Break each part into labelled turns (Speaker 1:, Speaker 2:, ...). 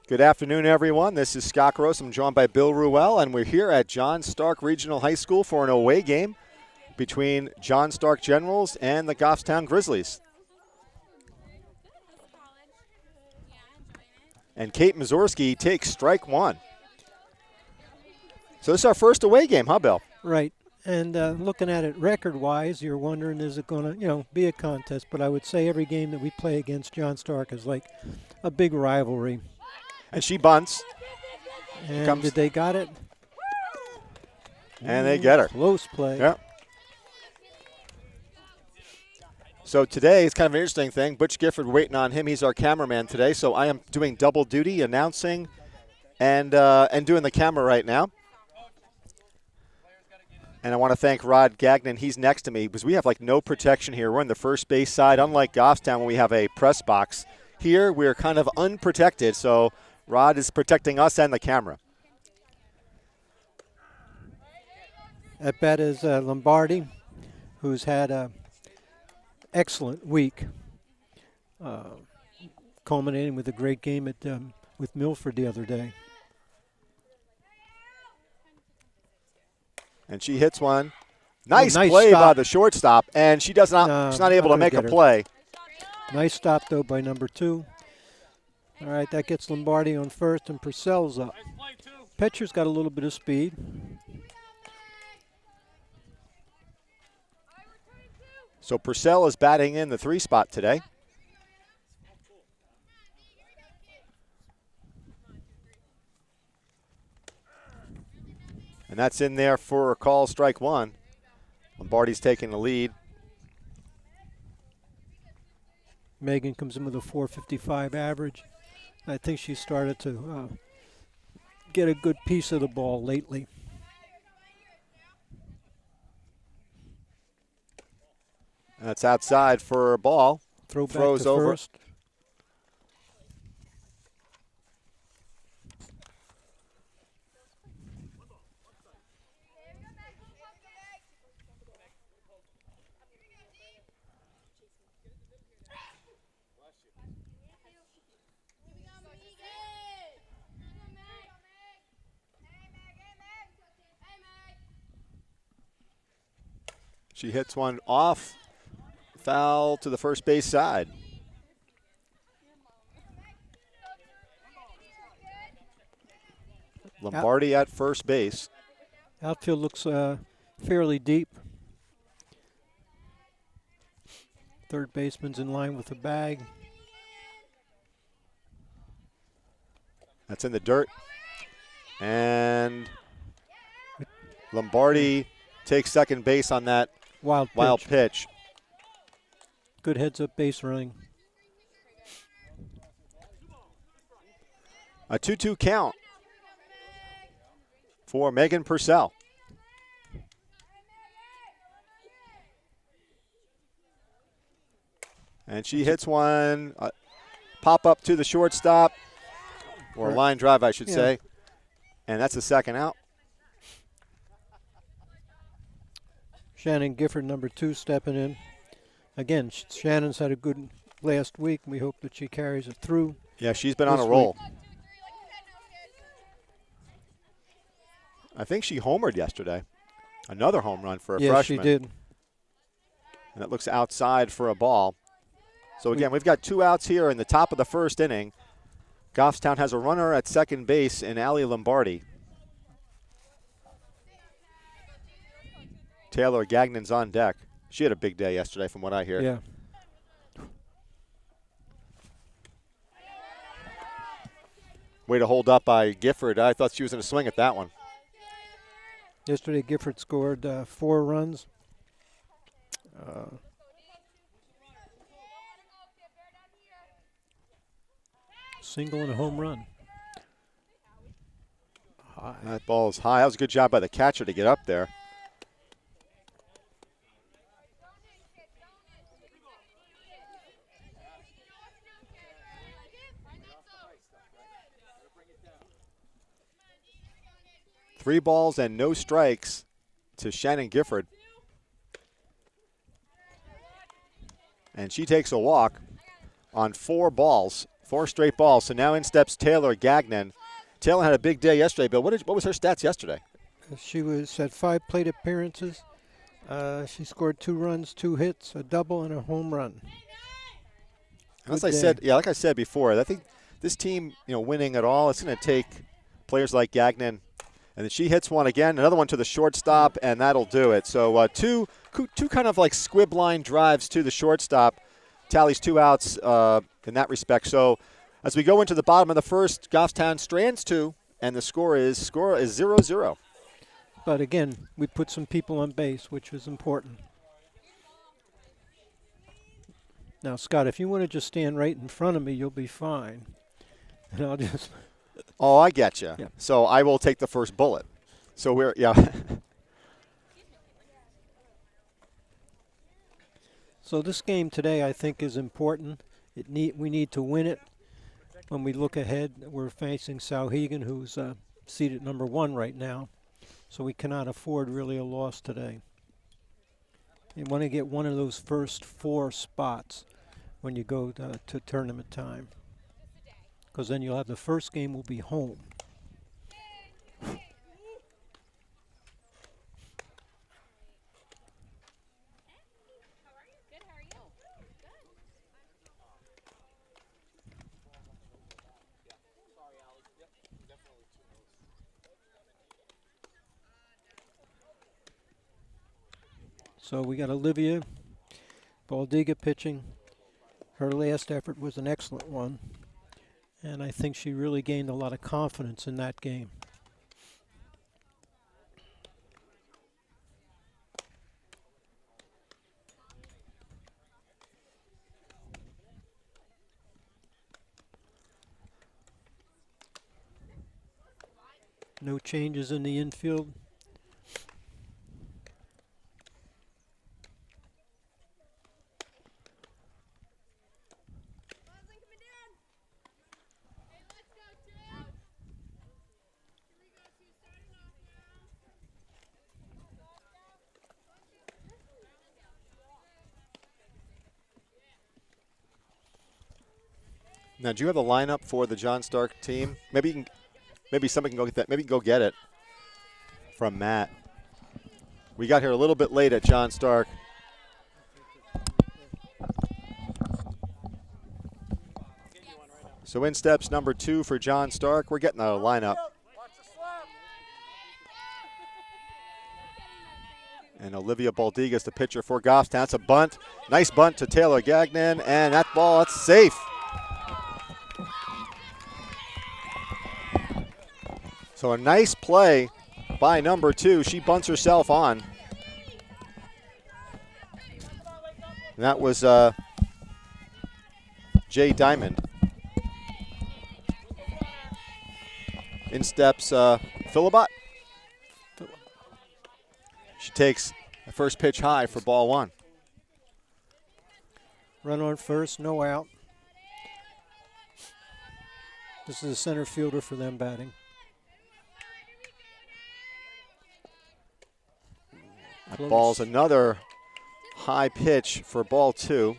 Speaker 1: Good afternoon, everyone. This is Scott Gross. I'm joined by Bill Ruel, and we're here at John Stark Regional High School for an away game between John Stark Generals and the Goffstown Grizzlies. And Kate Mazurski takes strike one. So this is our first away game, huh, Bill?
Speaker 2: Right. And looking at it record-wise, you're wondering, is it going to, be a contest? But I would say every game that we play against John Stark is like a big rivalry.
Speaker 1: And she bunts.
Speaker 2: And did they got it?
Speaker 1: And they get her.
Speaker 2: Close play.
Speaker 1: Yeah. So today is kind of an interesting thing. Butch Gifford waiting on him. He's our cameraman today. So I am doing double duty, announcing and doing the camera right now. And I want to thank Rod Gagnon. He's next to me because we have like no protection here. We're on the first base side, unlike Goffstown when we have a press box. Here we're kind of unprotected, so Rod is protecting us and the camera.
Speaker 2: At bat is Lombardi, who's had an excellent week, culminating with a great game at with Milford the other day.
Speaker 1: And she hits one. Nice
Speaker 2: nice
Speaker 1: play
Speaker 2: stop
Speaker 1: by the shortstop, and she's not able to make a play.
Speaker 2: Nice stop, though, by number 2. All right, that gets Lombardi on first, and Purcell's up. Pitcher's got a little bit of speed.
Speaker 1: So Purcell is batting in the 3 spot today. And that's in there for a call, strike one. Lombardi's taking the lead.
Speaker 2: Megan comes in with a .455 average. I think she started to get a good piece of the ball lately.
Speaker 1: That's outside for a ball.
Speaker 2: Throw back
Speaker 1: Throws
Speaker 2: to
Speaker 1: over.
Speaker 2: First.
Speaker 1: She hits one off, foul to the first base side. Lombardi at first base.
Speaker 2: Outfield looks fairly deep. Third baseman's in line with the bag.
Speaker 1: That's in the dirt. And Lombardi takes second base on that
Speaker 2: wild
Speaker 1: pitch.
Speaker 2: Good heads-up base running.
Speaker 1: A 2-2 count for Megan Purcell. And she hits one, pop up to the shortstop, or line drive, I should say. And that's the second out.
Speaker 2: Shannon Gifford, number 2, stepping in. Again, Shannon's had a good last week. We hope that she carries it through.
Speaker 1: Yeah, she's been on a roll. I think she homered yesterday. Another home run for a
Speaker 2: yes,
Speaker 1: freshman.
Speaker 2: she did.
Speaker 1: And it looks outside for a ball. So again, we've got 2 outs here in the top of the first inning. Goffstown has a runner at second base in Allie Lombardi. Taylor Gagnon's on deck. She had a big day yesterday from what I hear.
Speaker 2: Yeah.
Speaker 1: Way to hold up by Gifford. I thought she was going to swing at that one.
Speaker 2: Yesterday, Gifford scored 4 runs. Single and a home run. High.
Speaker 1: That ball is high. That was a good job by the catcher to get up there. Three balls and no strikes to Shannon Gifford. And she takes a walk on 4 balls, 4 straight balls. So now in steps Taylor Gagnon. Taylor had a big day yesterday, Bill. What was her stats yesterday?
Speaker 2: She had 5 plate appearances. She scored 2 runs, 2 hits, a double, and a home run.
Speaker 1: As I said, like I said before, I think this team, winning at all, it's going to take players like Gagnon. And then she hits one again, another one to the shortstop, and that'll do it. So two kind of like squib line drives to the shortstop. Tallies 2 outs in that respect. So as we go into the bottom of the first, Goffstown strands 2, and the score is 0-0.
Speaker 2: But again, we put some people on base, which was important. Now, Scott, if you want to just stand right in front of me, you'll be fine. And I'll just...
Speaker 1: Oh, I get you.
Speaker 2: Yeah.
Speaker 1: So I will take the first bullet. So
Speaker 2: So this game today, I think, is important. We need to win it. When we look ahead, we're facing Souhegan, who's seated number 1 right now. So we cannot afford really a loss today. You want to get one of those first 4 spots when you go to tournament time, because then you'll have the first game will be home. So we got Olivia Baldiga pitching. Her last effort was an excellent one, and I think she really gained a lot of confidence in that game. No changes in the infield.
Speaker 1: Now, do you have the lineup for the John Stark team? Maybe somebody can go get that. Maybe you can go get it from Matt. We got here a little bit late at John Stark. So in steps number 2 for John Stark. We're getting the lineup. And Olivia Baldiga is the pitcher for Goffstown. That's a bunt. Nice bunt to Taylor Gagnon, and that's safe. So a nice play by number 2. She bunts herself on. And that was Jay Diamond. In steps Philibot. She takes the first pitch high for ball 1.
Speaker 2: Run on first, no out. This is a center fielder for them batting.
Speaker 1: That ball's another high pitch for ball 2.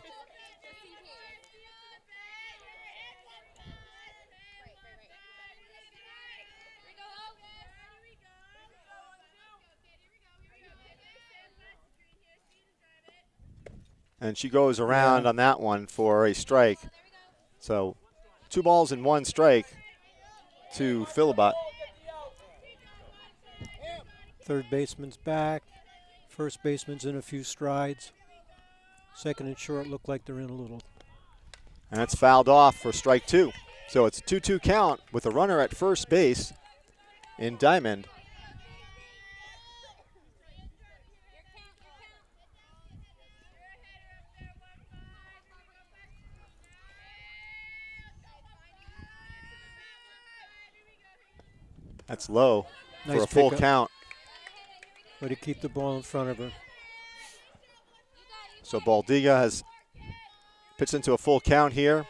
Speaker 1: and she goes around on that one for a strike. So 2 balls and 1 strike to Philibot.
Speaker 2: Third baseman's back. First baseman's in a few strides. Second and short look like they're in a little.
Speaker 1: And that's fouled off for strike 2. So it's a 2-2 count with a runner at first base in Diamond. That's low
Speaker 2: Nice
Speaker 1: for a full
Speaker 2: pickup.
Speaker 1: count.
Speaker 2: Way to keep the ball in front of her.
Speaker 1: So Baldiga has pitched into a full count here.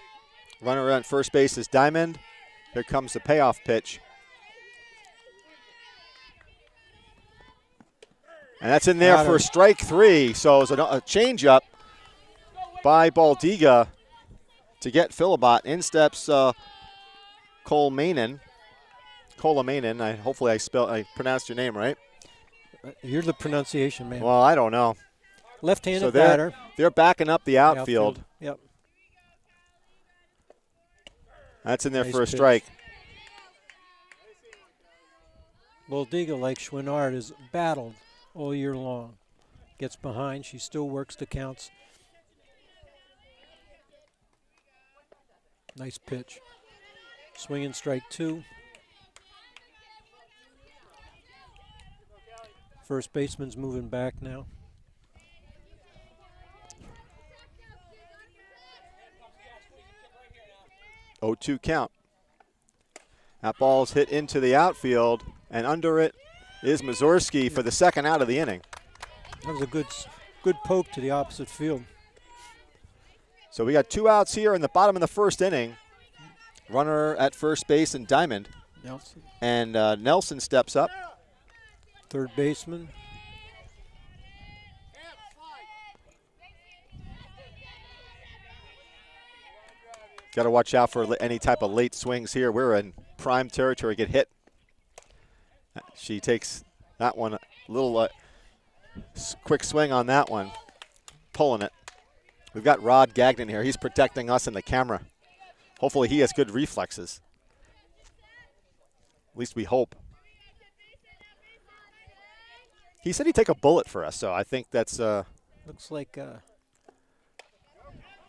Speaker 1: Runner at first base is Diamond. Here comes the payoff pitch. And that's in there for strike 3. So it's a changeup by Baldiga to get Philibot. In steps Colemainen. Hopefully I pronounced your name right.
Speaker 2: You're the pronunciation man.
Speaker 1: Well, I don't know.
Speaker 2: Left-handed
Speaker 1: So
Speaker 2: batter.
Speaker 1: they're backing up the outfield.
Speaker 2: Yep.
Speaker 1: That's in there
Speaker 2: Nice
Speaker 1: for a
Speaker 2: pitch.
Speaker 1: strike.
Speaker 2: Baldiga, like Schwinnard, is battled all year long. Gets behind. She still works the counts. Nice pitch. Swinging strike 2. First baseman's moving back now.
Speaker 1: Oh, 2 count. That ball's hit into the outfield, and under it is Mazurski for the second out of the inning.
Speaker 2: That was a good poke to the opposite field.
Speaker 1: So we got 2 outs here in the bottom of the first inning. Runner at first base and Diamond.
Speaker 2: Nelson.
Speaker 1: And Nelson steps up.
Speaker 2: Third baseman.
Speaker 1: Got to watch out for any type of late swings here. We're in prime territory, get hit. She takes that one, a little quick swing on that one, pulling it. We've got Rod Gagnon here. He's protecting us in the camera. Hopefully he has good reflexes. At least we hope. He said he'd take a bullet for us, so I think that's...
Speaker 2: Looks like...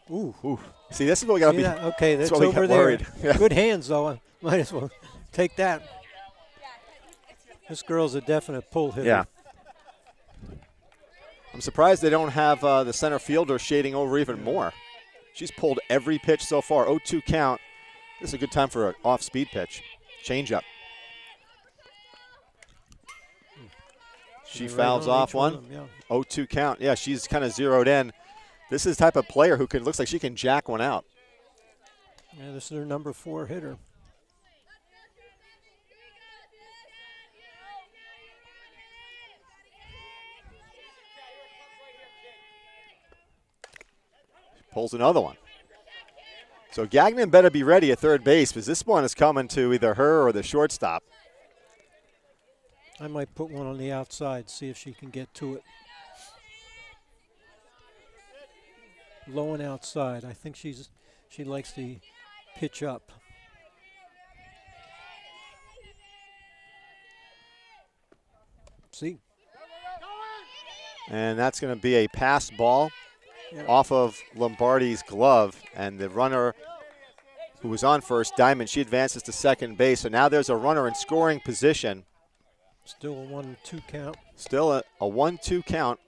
Speaker 1: Ooh. See, this is what we got to be...
Speaker 2: Okay, that's
Speaker 1: what we
Speaker 2: over
Speaker 1: got
Speaker 2: there.
Speaker 1: worried. Yeah.
Speaker 2: Good hands, though. I might as well take that. This girl's a definite pull hitter.
Speaker 1: Yeah. I'm surprised they don't have the center fielder shading over even more. She's pulled every pitch so far. 0-2 count. This is a good time for an off-speed pitch. Changeup. She fouls off one. 0-2 count. Yeah, she's kind of zeroed in. This is the type of player who looks like she can jack one out.
Speaker 2: Yeah, this is their number 4 hitter.
Speaker 1: Pulls another one. So Gagnon better be ready at third base because this one is coming to either her or the shortstop.
Speaker 2: I might put one on the outside, see if she can get to it. Low and outside. I think she likes to pitch up. See?
Speaker 1: And that's going to be a pass ball off of Lombardi's glove. And the runner who was on first, Diamond, she advances to second base. So now there's a runner in scoring position.
Speaker 2: Still a 1-2 count.
Speaker 1: Still a 1-2 count.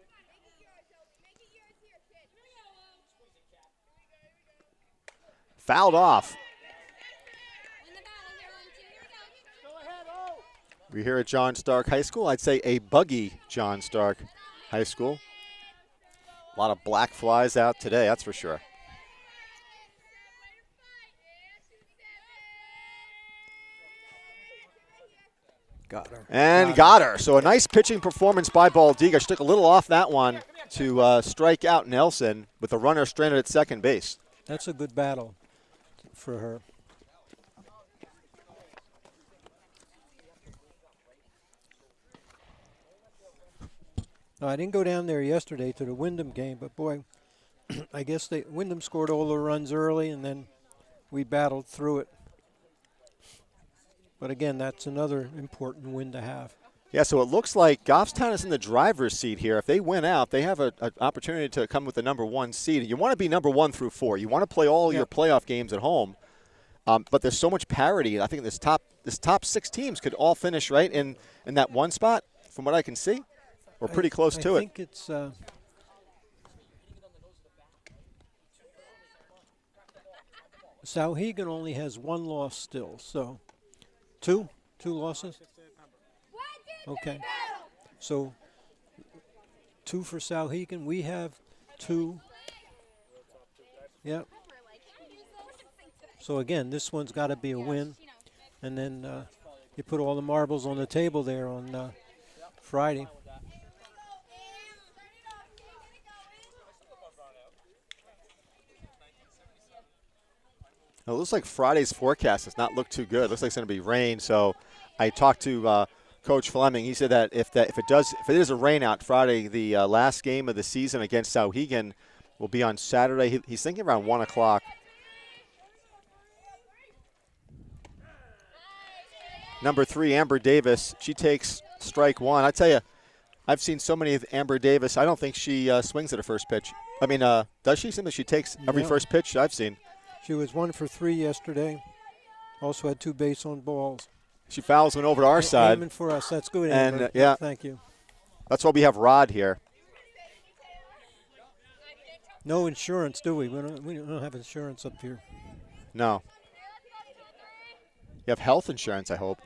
Speaker 1: Fouled off. We're here at John Stark High School. I'd say a buggy John Stark High School. A lot of black flies out today, that's for sure.
Speaker 2: Got her.
Speaker 1: And got her. So a nice pitching performance by Baldiga. She took a little off that one to strike out Nelson with a runner stranded at second base.
Speaker 2: That's a good battle for her. I didn't go down there yesterday to the Wyndham game, but boy, I guess Wyndham scored all the runs early, and then we battled through it. But again, that's another important win to have.
Speaker 1: Yeah, so it looks like Goffstown is in the driver's seat here. If they win out, they have an opportunity to come with the number 1 seed. You want to be number 1 through 4. You want to play all your playoff games at home. But there's so much parity. I think this top 6 teams could all finish right in that one spot, from what I can see. We're pretty close to it.
Speaker 2: I think it's Sauhegan only has 1 loss still, so 2 losses. Okay, so 2 for Sauhegan. We have 2. Yep. So again, this one's got to be a win, and then you put all the marbles on the table there on Friday.
Speaker 1: It looks like Friday's forecast does not look too good. It looks like it's going to be rain. So I talked to Coach Fleming. He said that if it is a rain out Friday, the last game of the season against Sauhegan will be on Saturday. He's thinking around 1 o'clock. Number 3, Amber Davis. She takes strike 1. I tell you, I've seen so many of Amber Davis. I don't think she swings at her first pitch. I mean, does she? Seems she takes every first pitch I've seen.
Speaker 2: She was 1 for 3 yesterday. Also had 2 base on balls.
Speaker 1: She fouls one over to our side.
Speaker 2: Aiming for us. That's good,
Speaker 1: and
Speaker 2: Amber.
Speaker 1: yeah,
Speaker 2: Thank you.
Speaker 1: That's why we have Rod here.
Speaker 2: No insurance, do we? We don't have insurance up here.
Speaker 1: No. You have health insurance, I hope.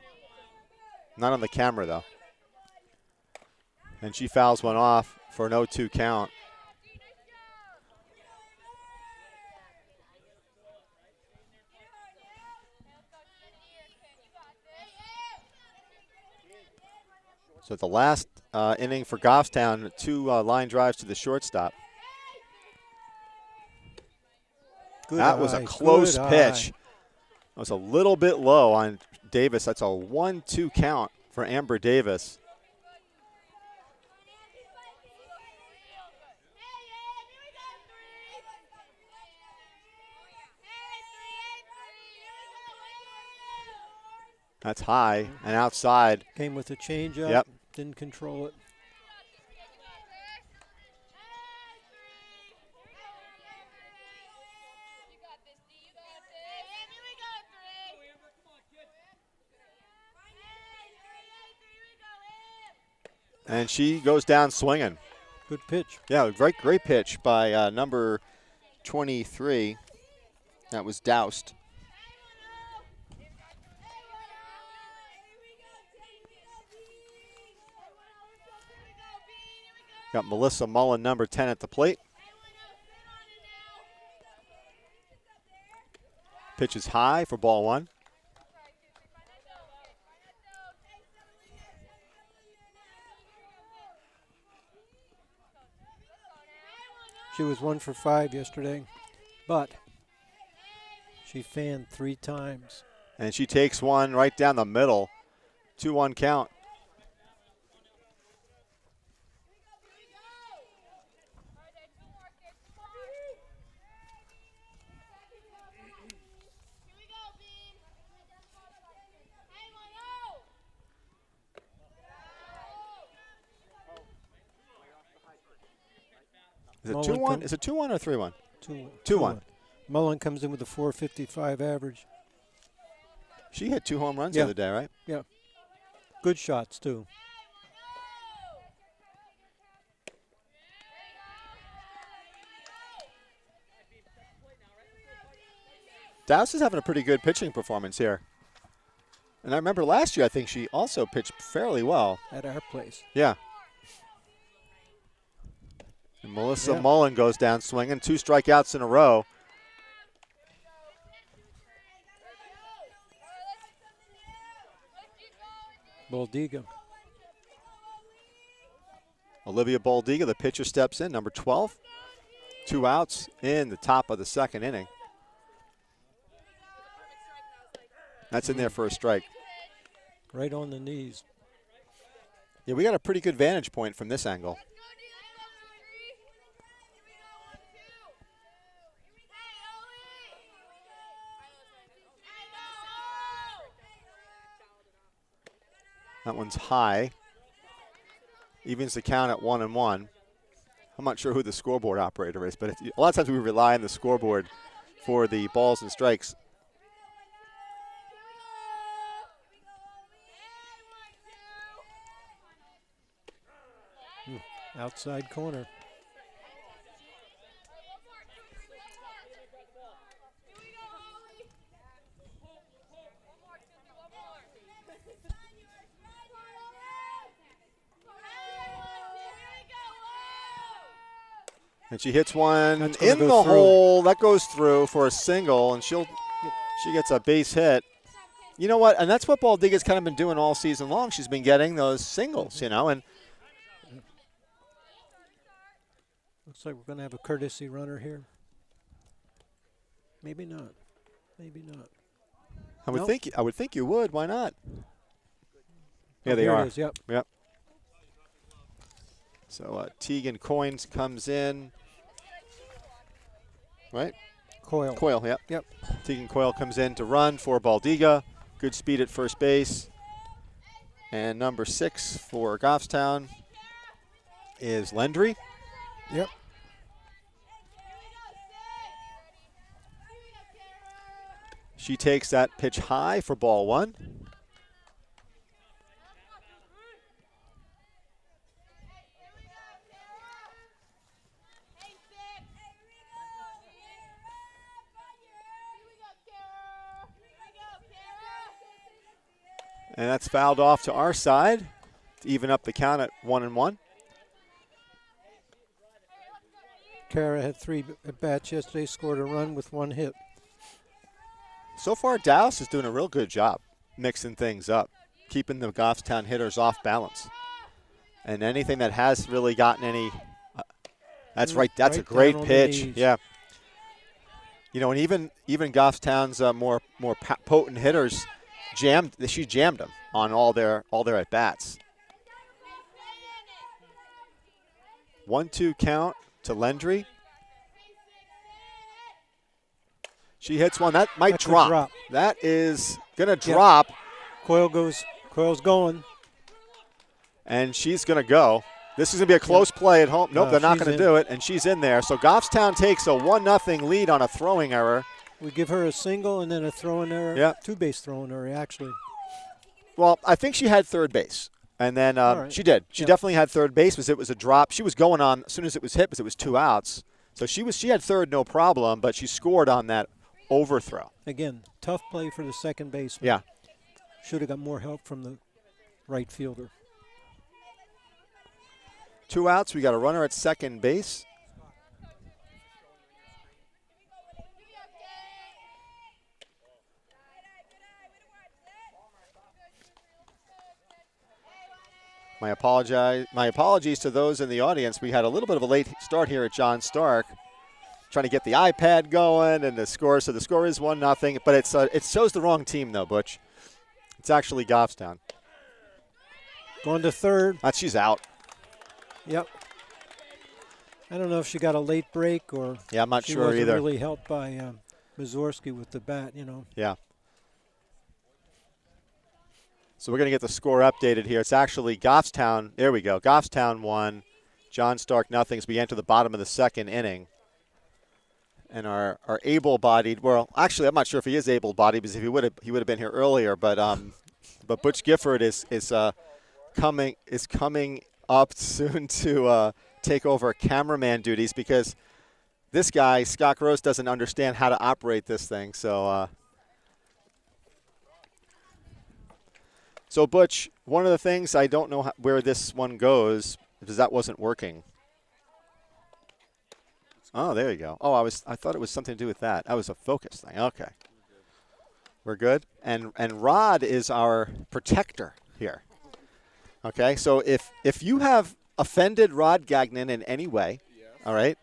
Speaker 1: Not on the camera, though. And she fouls one off for an 0-2 count. So the last inning for Goffstown, 2 line drives to the shortstop. That was a close pitch. It was a little bit low on Davis. That's a 1-2 count for Amber Davis. That's high and outside.
Speaker 2: Came with a changeup.
Speaker 1: Yep.
Speaker 2: Didn't control it.
Speaker 1: And she goes down swinging.
Speaker 2: Good pitch.
Speaker 1: Yeah, great pitch by number 23. That was doused. Got Melissa Mullen, number 10, at the plate. Pitch is high for ball 1.
Speaker 2: She was 1 for 5 yesterday, but she fanned 3 times.
Speaker 1: And she takes one right down the middle. 2-1 count. Is it 2-1? Is it 2-1 or 3-1? 2-1.
Speaker 2: Mullen comes in with a 455 average.
Speaker 1: She hit 2 home runs the other day, right?
Speaker 2: Yeah. Good shots, too.
Speaker 1: Dowse is having a pretty good pitching performance here. And I remember last year, I think she also pitched fairly well.
Speaker 2: At our place.
Speaker 1: Yeah. And Melissa Mullen goes down swinging. 2 strikeouts in a row.
Speaker 2: Boldiga.
Speaker 1: Olivia Boldiga, the pitcher, steps in, number 12. 2 outs in the top of the 2nd inning. That's in there for a strike.
Speaker 2: Right on the knees.
Speaker 1: Yeah, we got a pretty good vantage point from this angle. That one's high. Evens the count at 1-1. I'm not sure who the scoreboard operator is, but a lot of times we rely on the scoreboard for the balls and strikes.
Speaker 2: Outside corner.
Speaker 1: And she hits one in the
Speaker 2: through.
Speaker 1: hole. That goes through for a single, and she gets a base hit. You know what? And that's what Baldiga's kind of been doing all season long. She's been getting those singles, you know. And
Speaker 2: looks like we're going to have a courtesy runner here. Maybe not. Maybe not.
Speaker 1: I would think you would. Why not? Yeah, they
Speaker 2: here
Speaker 1: are.
Speaker 2: It is, yep.
Speaker 1: Yep. So Tegan Coins comes in. Right?
Speaker 2: Coyle,
Speaker 1: yep.
Speaker 2: Yep.
Speaker 1: Tegan Coyle comes in to run for Baldiga. Good speed at first base. And number 6 for Goffstown is Lendry.
Speaker 2: Yep.
Speaker 1: She takes that pitch high for ball 1. And that's fouled off to our side to even up the count at 1-1.
Speaker 2: Kara had 3 at-bats yesterday, scored a run with 1 hit.
Speaker 1: So far, Dallas is doing a real good job mixing things up, keeping the Goffstown hitters off balance. And anything that has really gotten any, that's right. That's a great pitch. Yeah. You know, and even Goffstown's more potent hitters she jammed them on all their at bats. 1-2 count to Lendry. She hits one. That might drop. That is going to drop.
Speaker 2: Coyle's going.
Speaker 1: And she's going to go. This is going to be a close play at home. Nope, they're not going to do it. And she's in there. So Goffstown takes a 1-0 lead on a throwing error.
Speaker 2: We give her a single and then a throwing error.
Speaker 1: Yeah.
Speaker 2: 2-base throwing error, actually.
Speaker 1: Well, I think she had third base. And then
Speaker 2: right.
Speaker 1: She did. She definitely had third base because it was a drop. She was going on as soon as it was hit because it was 2 outs. So she had third, no problem, but she scored on that overthrow.
Speaker 2: Again, tough play for the second baseman.
Speaker 1: Yeah.
Speaker 2: Should have got more help from the right fielder.
Speaker 1: 2 outs. We got a runner at second base. My apologies to those in the audience. We had a little bit of a late start here at John Stark, trying to get the iPad going and the score. So the score is 1-0, but it shows the wrong team though, Butch. It's actually Goffstown.
Speaker 2: Going to third.
Speaker 1: She's out.
Speaker 2: Yep. I don't know if she got a late break or
Speaker 1: I'm not
Speaker 2: she
Speaker 1: sure
Speaker 2: wasn't
Speaker 1: either.
Speaker 2: really helped by Mazurski with the bat, you know.
Speaker 1: Yeah. So we're going to get the score updated here. It's actually Goffstown. There we go. Goffstown 1, John Stark nothing as we enter the bottom of the second inning. And our able-bodied, well, actually, I'm not sure if he is able-bodied because if he would have been here earlier. But Butch Gifford is coming up soon to take over cameraman duties because this guy Scott Gross doesn't understand how to operate this thing. So Butch, one of the things I don't know where this one goes because that wasn't working. Oh, there you go. Oh, I thought it was something to do with that. That was a focus thing. Okay. We're good. And Rod is our protector here. Okay, so if you have offended Rod Gagnon in any way, all right,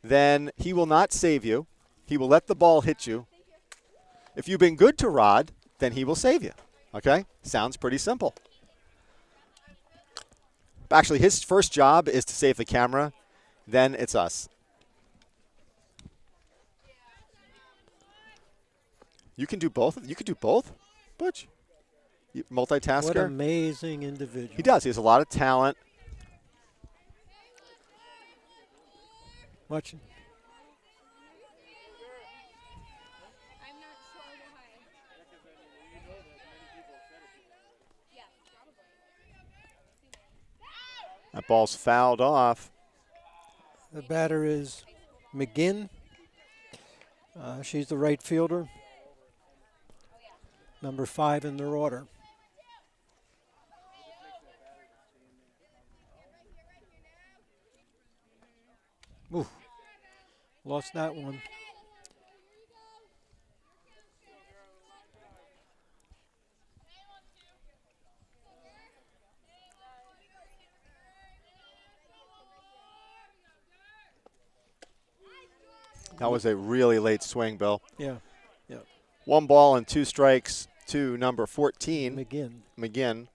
Speaker 1: then he will not save you. He will let the ball hit you. If you've been good to Rod, then he will save you. Okay? Sounds pretty simple. Actually, his first job is to save the camera. Then it's us. You can do both? You could do both, Butch? multitasker.
Speaker 2: What an amazing individual.
Speaker 1: He does. He has a lot of talent.
Speaker 2: Watch.
Speaker 1: That ball's fouled off.
Speaker 2: The batter is McGinn. She's the right fielder. Number 5 in their order. Ooh, lost that one.
Speaker 1: That was a really late swing, Bill.
Speaker 2: Yeah.
Speaker 1: 1 ball and 2 strikes to number 14, McGinn.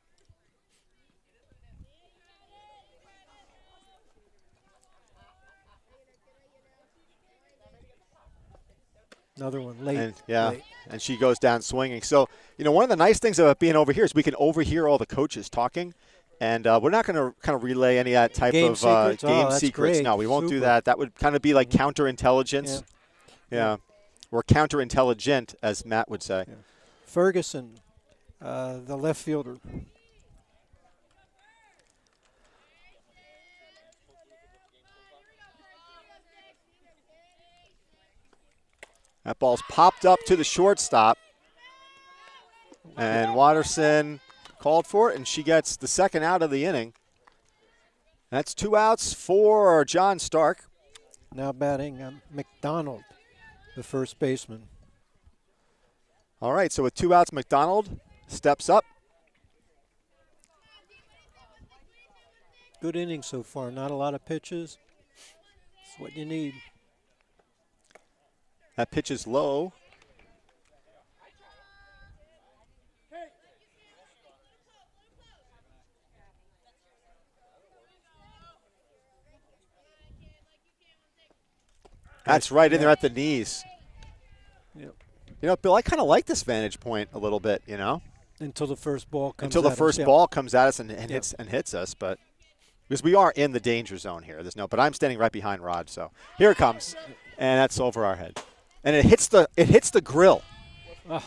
Speaker 2: Another one late.
Speaker 1: And, yeah,
Speaker 2: late.
Speaker 1: And she goes down swinging. So, one of the nice things about being over here is we can overhear all the coaches talking. And we're not going to kind of relay any of that type
Speaker 2: Game
Speaker 1: of
Speaker 2: secrets?
Speaker 1: game
Speaker 2: That's
Speaker 1: secrets.
Speaker 2: great.
Speaker 1: No, we won't do
Speaker 2: Super.
Speaker 1: that. That would kind of be like counterintelligence. Yeah. Or counterintelligent, as Matt would say.
Speaker 2: Yeah. Ferguson, the left fielder.
Speaker 1: That ball's popped up to the shortstop. And Watterson called for it, and she gets the second out of the inning. That's 2 outs for John Stark.
Speaker 2: Now batting McDonald, the first baseman.
Speaker 1: All right, so with 2 outs, McDonald steps up.
Speaker 2: Good inning so far. Not a lot of pitches. That's what you need.
Speaker 1: That pitch is low. That's right in there at the knees.
Speaker 2: Yep.
Speaker 1: Bill, I kind of like this vantage point a little bit,
Speaker 2: Until the first ball comes
Speaker 1: Until the
Speaker 2: at
Speaker 1: first
Speaker 2: us.
Speaker 1: ball comes at us and hits us, but because we are in the danger zone here. But I'm standing right behind Rod, so here it comes. And that's over our head. And it hits the grill.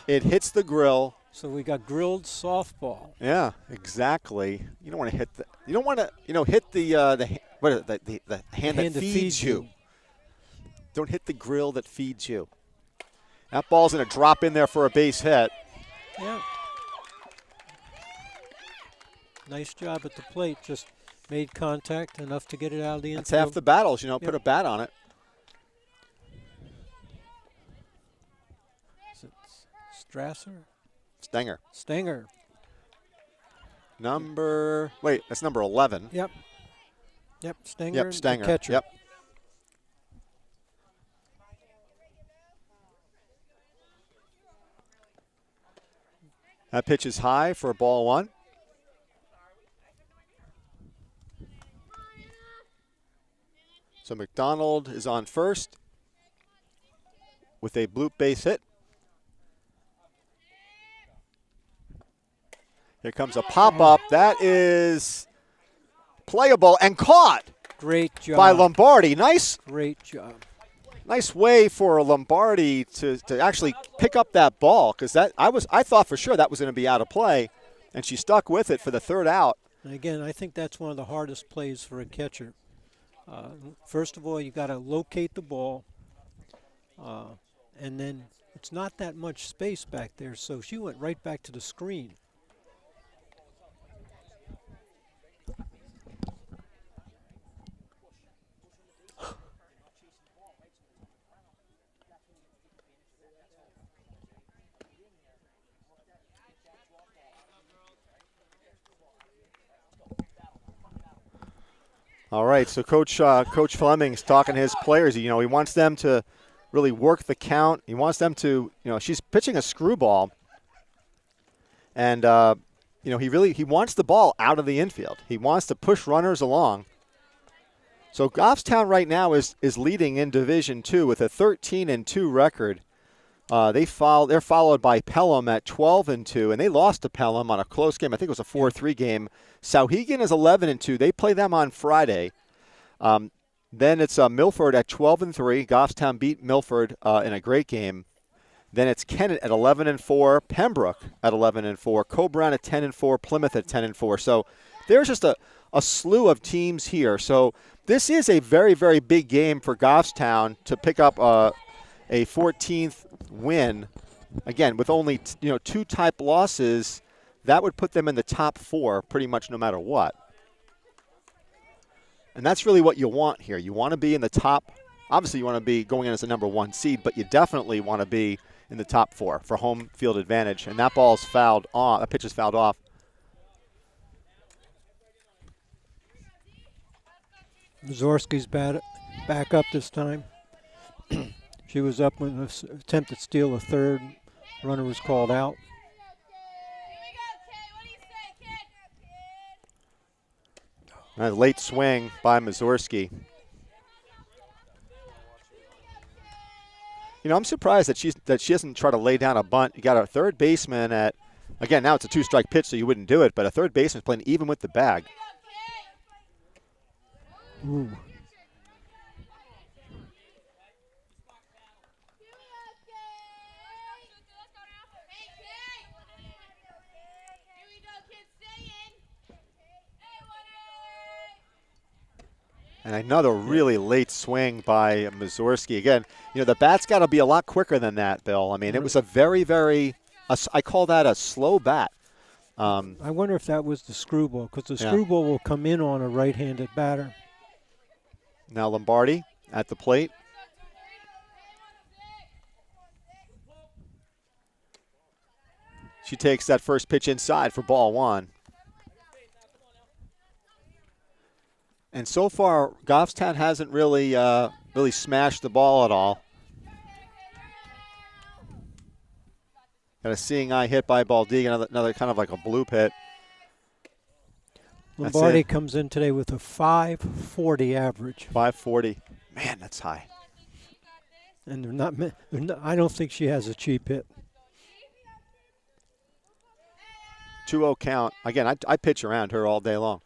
Speaker 1: It hits the grill.
Speaker 2: So we got grilled softball.
Speaker 1: Yeah, exactly. You don't want to hit hit the hand that feeds you. Don't hit the grill that feeds you. That ball's going to drop in there for a base hit.
Speaker 2: Yeah. Nice job at the plate. Just made contact enough to get it out of the infield.
Speaker 1: That's half the battles, put a bat on it.
Speaker 2: Is it Strasser?
Speaker 1: Stenger.
Speaker 2: Wait,
Speaker 1: that's number 11.
Speaker 2: Yep, Stenger.
Speaker 1: Yep, Stenger.
Speaker 2: The catcher.
Speaker 1: Yep. That pitch is high for ball 1. So McDonald is on first with a bloop base hit. Here comes a pop-up. That is playable and caught.
Speaker 2: Great job.
Speaker 1: By Lombardi.
Speaker 2: Great job.
Speaker 1: Nice way for Lombardi to actually pick up that ball, because I thought for sure that was going to be out of play, and she stuck with it for the third out.
Speaker 2: And again, I think that's one of the hardest plays for a catcher. First of all, you got to locate the ball, and then it's not that much space back there, so she went right back to the screen.
Speaker 1: All right, so Coach Fleming's talking to his players. He wants them to really work the count. He wants them to, she's pitching a screwball, and he wants the ball out of the infield. He wants to push runners along. So Goffstown right now is leading in Division II with a 13-2 record. They're followed by Pelham at 12-2, and they lost to Pelham on a close game. I think it was a 4-3 game. Sauhegan is 11-2. They play them on Friday. Then it's Milford at 12-3. Goffstown beat Milford in a great game. Then it's Kennett at 11-4, Pembroke at 11-4, Coburn at 10-4, Plymouth at 10-4. So there's just a slew of teams here. So this is a very, very big game for Goffstown to pick up a 14th win. Again, with only 2 type losses, that would put them in the top 4 pretty much no matter what. And that's really what you want here. You want to be in the top. Obviously, you want to be going in as a number 1 seed, but you definitely want to be in the top 4 for home field advantage. And that ball's fouled off. That pitch is fouled off.
Speaker 2: Zorski's back up this time. She was up when an attempted steal a third. Runner was called out.
Speaker 1: A late swing by Mazurski. I'm surprised that she doesn't try to lay down a bunt. You got a third baseman at, again, now it's a 2-strike pitch, so you wouldn't do it, but a third baseman's playing even with the bag.
Speaker 2: Ooh.
Speaker 1: And another really late swing by Mazurski. Again, the bat's got to be a lot quicker than that, Bill. I mean, it was a very, very, I call that a slow bat.
Speaker 2: I wonder if that was the screwball, because the screwball will come in on a right-handed batter.
Speaker 1: Now Lombardi at the plate. She takes that first pitch inside for ball 1. And so far, Goffstown hasn't really smashed the ball at all. Got a seeing eye hit by Baldig, another kind of like a bloop hit.
Speaker 2: Lombardi comes in today with a 540 average.
Speaker 1: 540. Man, that's high.
Speaker 2: And I don't think she has a cheap hit.
Speaker 1: 2-0 count. Again, I pitch around her all day long.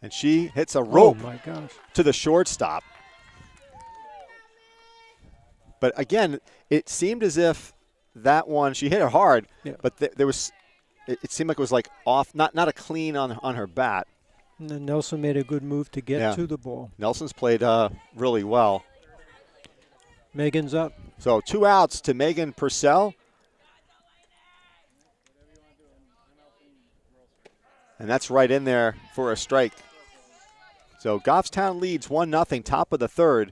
Speaker 1: And she hits a rope to the shortstop. But again, it seemed as if that one, she hit it hard, but there was, it seemed like it was like off, not a clean on her bat.
Speaker 2: And then Nelson made a good move to get to the ball.
Speaker 1: Nelson's played really well.
Speaker 2: Megan's up.
Speaker 1: So 2 outs to Megan Purcell. And that's right in there for a strike. So Goffstown leads 1-0, top of the 3rd.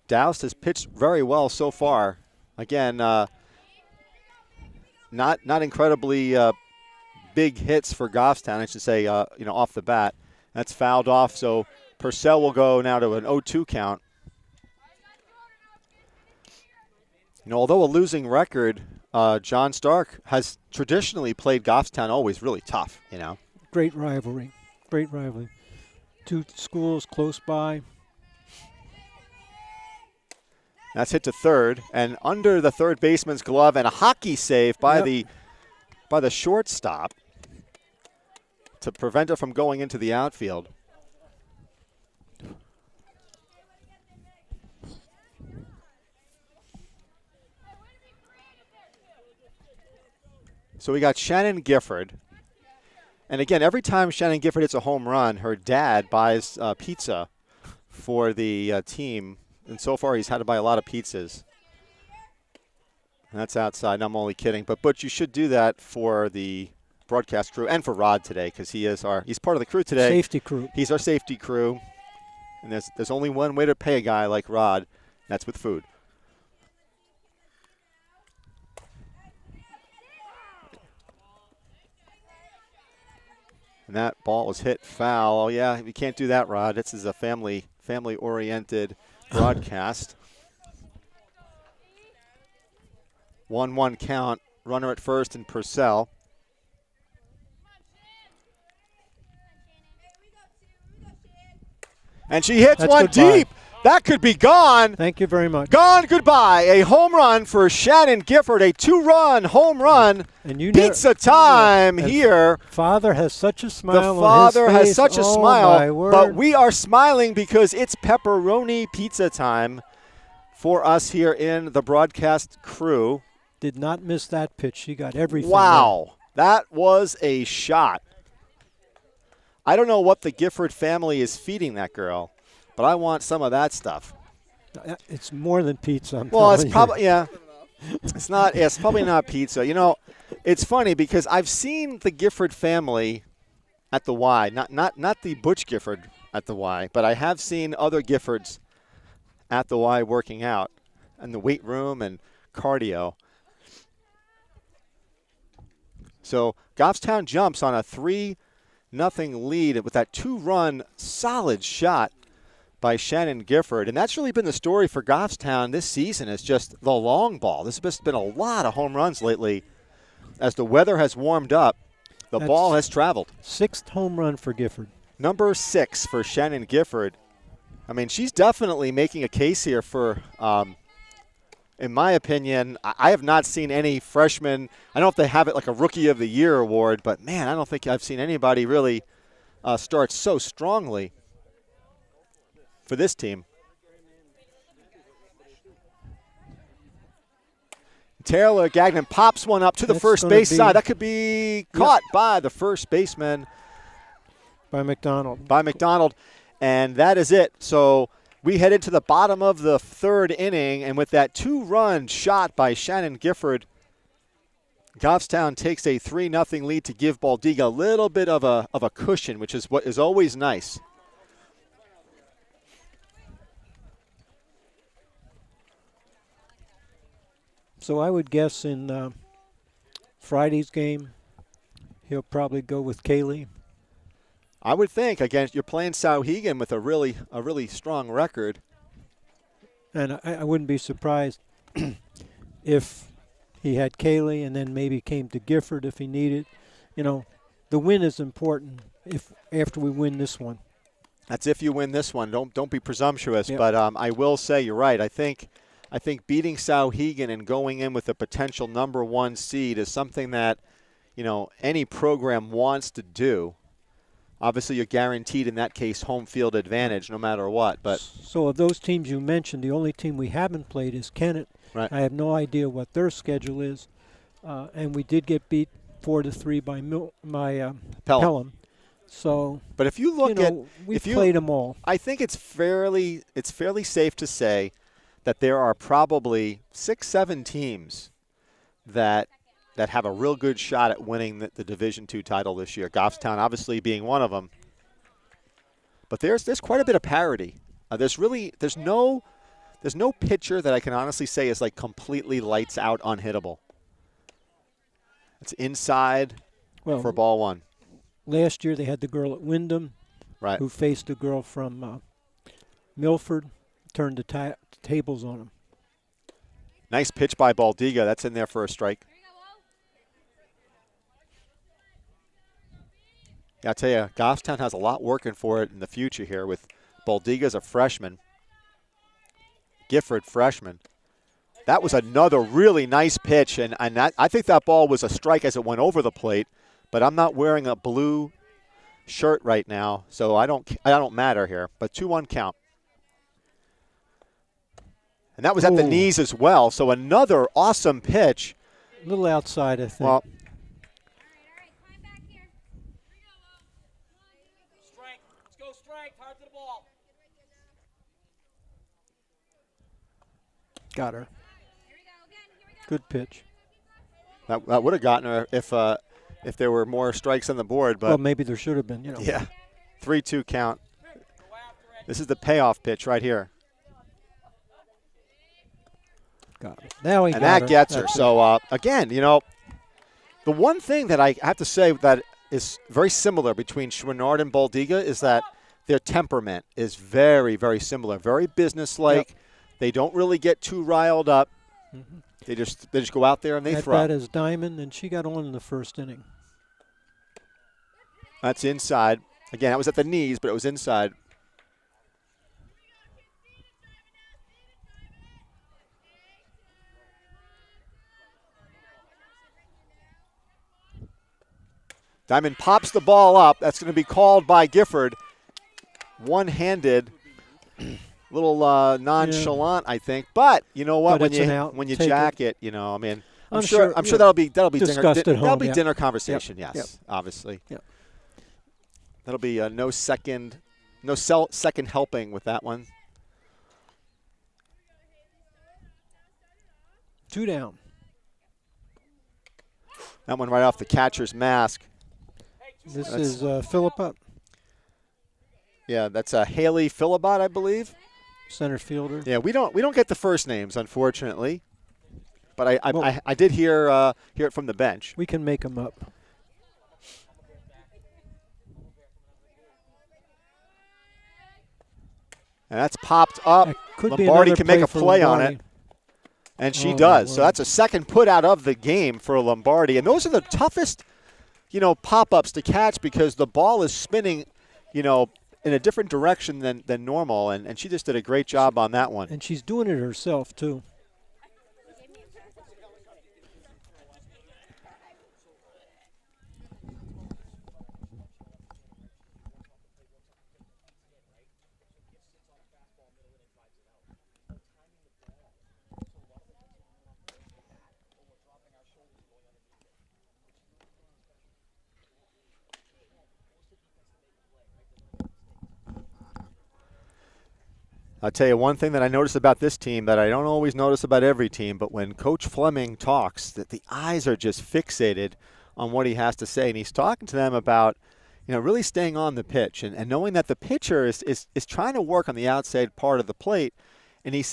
Speaker 1: Doust has pitched very well so far. Again, not incredibly big hits for Goffstown, I should say, off the bat. That's fouled off, so Purcell will go now to an 0-2 count. Although a losing record, John Stark has traditionally played Goffstown always really tough,
Speaker 2: Great rivalry. Great rivalry. 2 schools close by.
Speaker 1: That's hit to third, and under the third baseman's glove, and a hockey save by the shortstop to prevent it from going into the outfield. So we got Shannon Gifford. And again, every time Shannon Gifford hits a home run, her dad buys pizza for the team. And so far, he's had to buy a lot of pizzas. And that's outside. I'm only kidding. But Butch, you should do that for the broadcast crew and for Rod today, because he's part of the crew today.
Speaker 2: Safety crew.
Speaker 1: He's our safety crew. And there's only one way to pay a guy like Rod, and that's with food. And that ball was hit foul. Oh, yeah, you can't do that, Rod. This is a family-oriented broadcast. 1-1 count. Runner at first and Purcell. And she hits one deep. That could be gone.
Speaker 2: Thank you very much.
Speaker 1: Gone, goodbye. A home run for Shannon Gifford, a 2-run home run.
Speaker 2: And you
Speaker 1: Pizza time here.
Speaker 2: Father has such a smile
Speaker 1: The
Speaker 2: on his
Speaker 1: father
Speaker 2: face.
Speaker 1: has such a
Speaker 2: Oh,
Speaker 1: smile,
Speaker 2: my word.
Speaker 1: but we are smiling because it's pepperoni pizza time for us here in the broadcast crew.
Speaker 2: Did not miss that pitch. She got everything.
Speaker 1: Wow, that was a shot. I don't know what the Gifford family is feeding that girl, but I want some of that stuff.
Speaker 2: It's more than pizza.
Speaker 1: Well, it's probably, yeah. It's not. It's probably not pizza. You know, it's funny because I've seen the Gifford family at the Y, not the Butch Gifford at the Y, but I have seen other Giffords at the Y working out in the weight room and cardio. So Goffstown jumps on a 3-0 lead with that 2-run solid shot by Shannon Gifford. And that's really been the story for Goffstown this season, is just the long ball. This has been a lot of home runs lately. As the weather has warmed up, the ball has traveled.
Speaker 2: 6th home run for Gifford.
Speaker 1: Number 6 for Shannon Gifford. I mean, she's definitely making a case here for, in my opinion, I have not seen any freshman. I don't know if they have it like a Rookie of the Year award, but, man, I don't think I've seen anybody really start so strongly for this team. Taylor Gagnon pops one up to the first base side. That could be caught by the first baseman.
Speaker 2: By McDonald.
Speaker 1: And that is it. So we head into the bottom of the 3rd inning, and with that 2-run shot by Shannon Gifford, Goffstown takes a 3-0 lead to give Baldiga a little bit of a cushion, which is what is always nice.
Speaker 2: So I would guess in Friday's game, he'll probably go with Kaylee.
Speaker 1: I would think. Again, you're playing Sauhegan with a really strong record.
Speaker 2: And I wouldn't be surprised if he had Kaylee and then maybe came to Gifford if he needed. You know, the win is important after we win this one.
Speaker 1: That's if you win this one. Don't be presumptuous.
Speaker 2: Yep.
Speaker 1: But I will say you're right. I think beating Sauhegan and going in with a potential number 1 seed is something that, you know, any program wants to do. Obviously, you're guaranteed in that case home field advantage no matter what. But
Speaker 2: so of those teams you mentioned, the only team we haven't played is Kennett.
Speaker 1: Right.
Speaker 2: I have no idea what their schedule is, and we did get beat 4-3 by Pelham. So,
Speaker 1: but if you look
Speaker 2: we played them all.
Speaker 1: I think it's fairly safe to say that there are probably 6-7 teams that have a real good shot at winning the Division II title this year. Goffstown obviously being one of them. But there's quite a bit of parity. There's no pitcher that I can honestly say is like completely lights out unhittable. It's inside for ball 1.
Speaker 2: Last year they had the girl at Wyndham,
Speaker 1: right,
Speaker 2: who faced a girl from Milford, turned the tables on him.
Speaker 1: Nice pitch by Baldiga. That's in there for a strike. Yeah, I'll tell you, Goffstown has a lot working for it in the future here with Baldiga's a freshman. Gifford, freshman. That was another really nice pitch, and I think that ball was a strike as it went over the plate, but I'm not wearing a blue shirt right now, so I don't matter here. But 2-1 count. And that was at the knees as well, so another awesome pitch.
Speaker 2: A little outside, I think.
Speaker 1: Well,
Speaker 2: got her. Good pitch.
Speaker 1: That would have gotten her if there were more strikes on the board. But
Speaker 2: well, maybe there should have been. You know.
Speaker 1: Yeah, 3-2 count. This is the payoff pitch right here.
Speaker 2: Got it. Now he
Speaker 1: and
Speaker 2: got
Speaker 1: that
Speaker 2: her.
Speaker 1: gets her.
Speaker 2: That's
Speaker 1: So again, you know, the one thing that I have to say that is very similar between Chouinard and Baldiga is that their temperament is very, very similar. Very businesslike. Yep. They don't really get too riled up.
Speaker 2: Mm-hmm.
Speaker 1: They just go out there and they throw.
Speaker 2: That is Diamond, and she got on in the first inning.
Speaker 1: That's inside. Again, that was at the knees, but it was inside. Diamond pops the ball up. That's going to be called by Gifford. One-handed. Little nonchalant, I think. But you know what?
Speaker 2: But
Speaker 1: when you jack it, you know, I mean, I'm sure
Speaker 2: yeah,
Speaker 1: that'll be
Speaker 2: discussed
Speaker 1: dinner.
Speaker 2: at home,
Speaker 1: That'll be
Speaker 2: yeah.
Speaker 1: dinner conversation.
Speaker 2: Yep.
Speaker 1: Yes,
Speaker 2: Yep.
Speaker 1: obviously.
Speaker 2: Yep.
Speaker 1: That'll be no second helping with that one.
Speaker 2: 2 down.
Speaker 1: That one right off the catcher's mask.
Speaker 2: This is Philippa,
Speaker 1: Yeah, that's Haley Philibot, I believe.
Speaker 2: center fielder.
Speaker 1: Yeah, we don't get the first names, unfortunately. But
Speaker 2: Well,
Speaker 1: I did hear it from the bench.
Speaker 2: We can make them up.
Speaker 1: And that's popped up.
Speaker 2: That could be
Speaker 1: Lombardi
Speaker 2: another
Speaker 1: can make a
Speaker 2: for
Speaker 1: play on
Speaker 2: Lombardi.
Speaker 1: it. And she
Speaker 2: Oh,
Speaker 1: does.
Speaker 2: my
Speaker 1: So
Speaker 2: word.
Speaker 1: that's a second put out of the game for Lombardi. And those are the toughest, pop-ups to catch because the ball is spinning, in a different direction than normal. And she just did a great job on that one.
Speaker 2: And she's doing it herself, too.
Speaker 1: I'll tell you one thing that I notice about this team that I don't always notice about every team, but when Coach Fleming talks, that the eyes are just fixated on what he has to say. And he's talking to them about, really staying on the pitch and knowing that the pitcher is trying to work on the outside part of the plate. And he's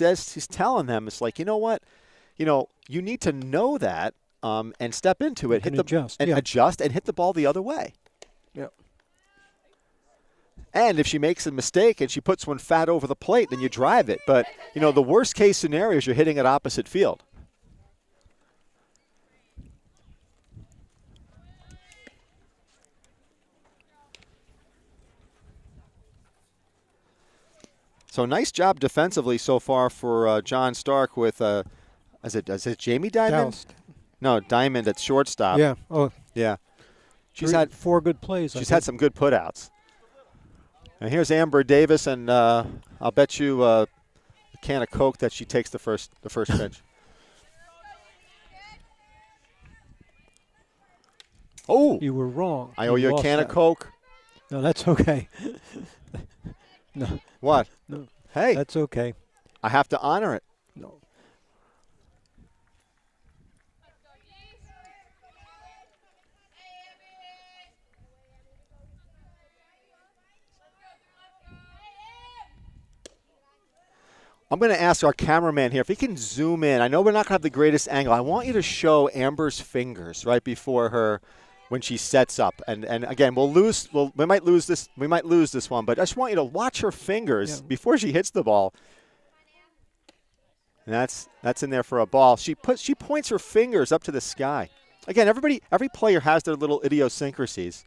Speaker 1: telling them, it's like, you know what? You need to know that and step into it,
Speaker 2: adjust
Speaker 1: and hit the ball the other way.
Speaker 2: Yep.
Speaker 1: And if she makes a mistake and she puts one fat over the plate, then you drive it. But, the worst case scenario is you're hitting it opposite field. So nice job defensively so far for John Stark with, is it Jamie Diamond?
Speaker 2: Doused.
Speaker 1: No, Diamond at shortstop.
Speaker 2: Yeah. Oh,
Speaker 1: Yeah. She's
Speaker 2: 4 good plays.
Speaker 1: She's had some good putouts. And here's Amber Davis, and I'll bet you a can of Coke that she takes the first pitch. Oh,
Speaker 2: You were wrong.
Speaker 1: I owe you a
Speaker 2: lost
Speaker 1: can of
Speaker 2: that.
Speaker 1: Coke.
Speaker 2: No, that's okay. No,
Speaker 1: What?
Speaker 2: no,
Speaker 1: Hey,
Speaker 2: that's okay.
Speaker 1: I have to honor it.
Speaker 2: No.
Speaker 1: I'm going to ask our cameraman here if he can zoom in. I know we're not going to have the greatest angle. I want you to show Amber's fingers right before her when she sets up. And again, we might lose this one, but I just want you to watch her fingers before she hits the ball. And that's in there for a ball. She points her fingers up to the sky. Again, every player has their little idiosyncrasies.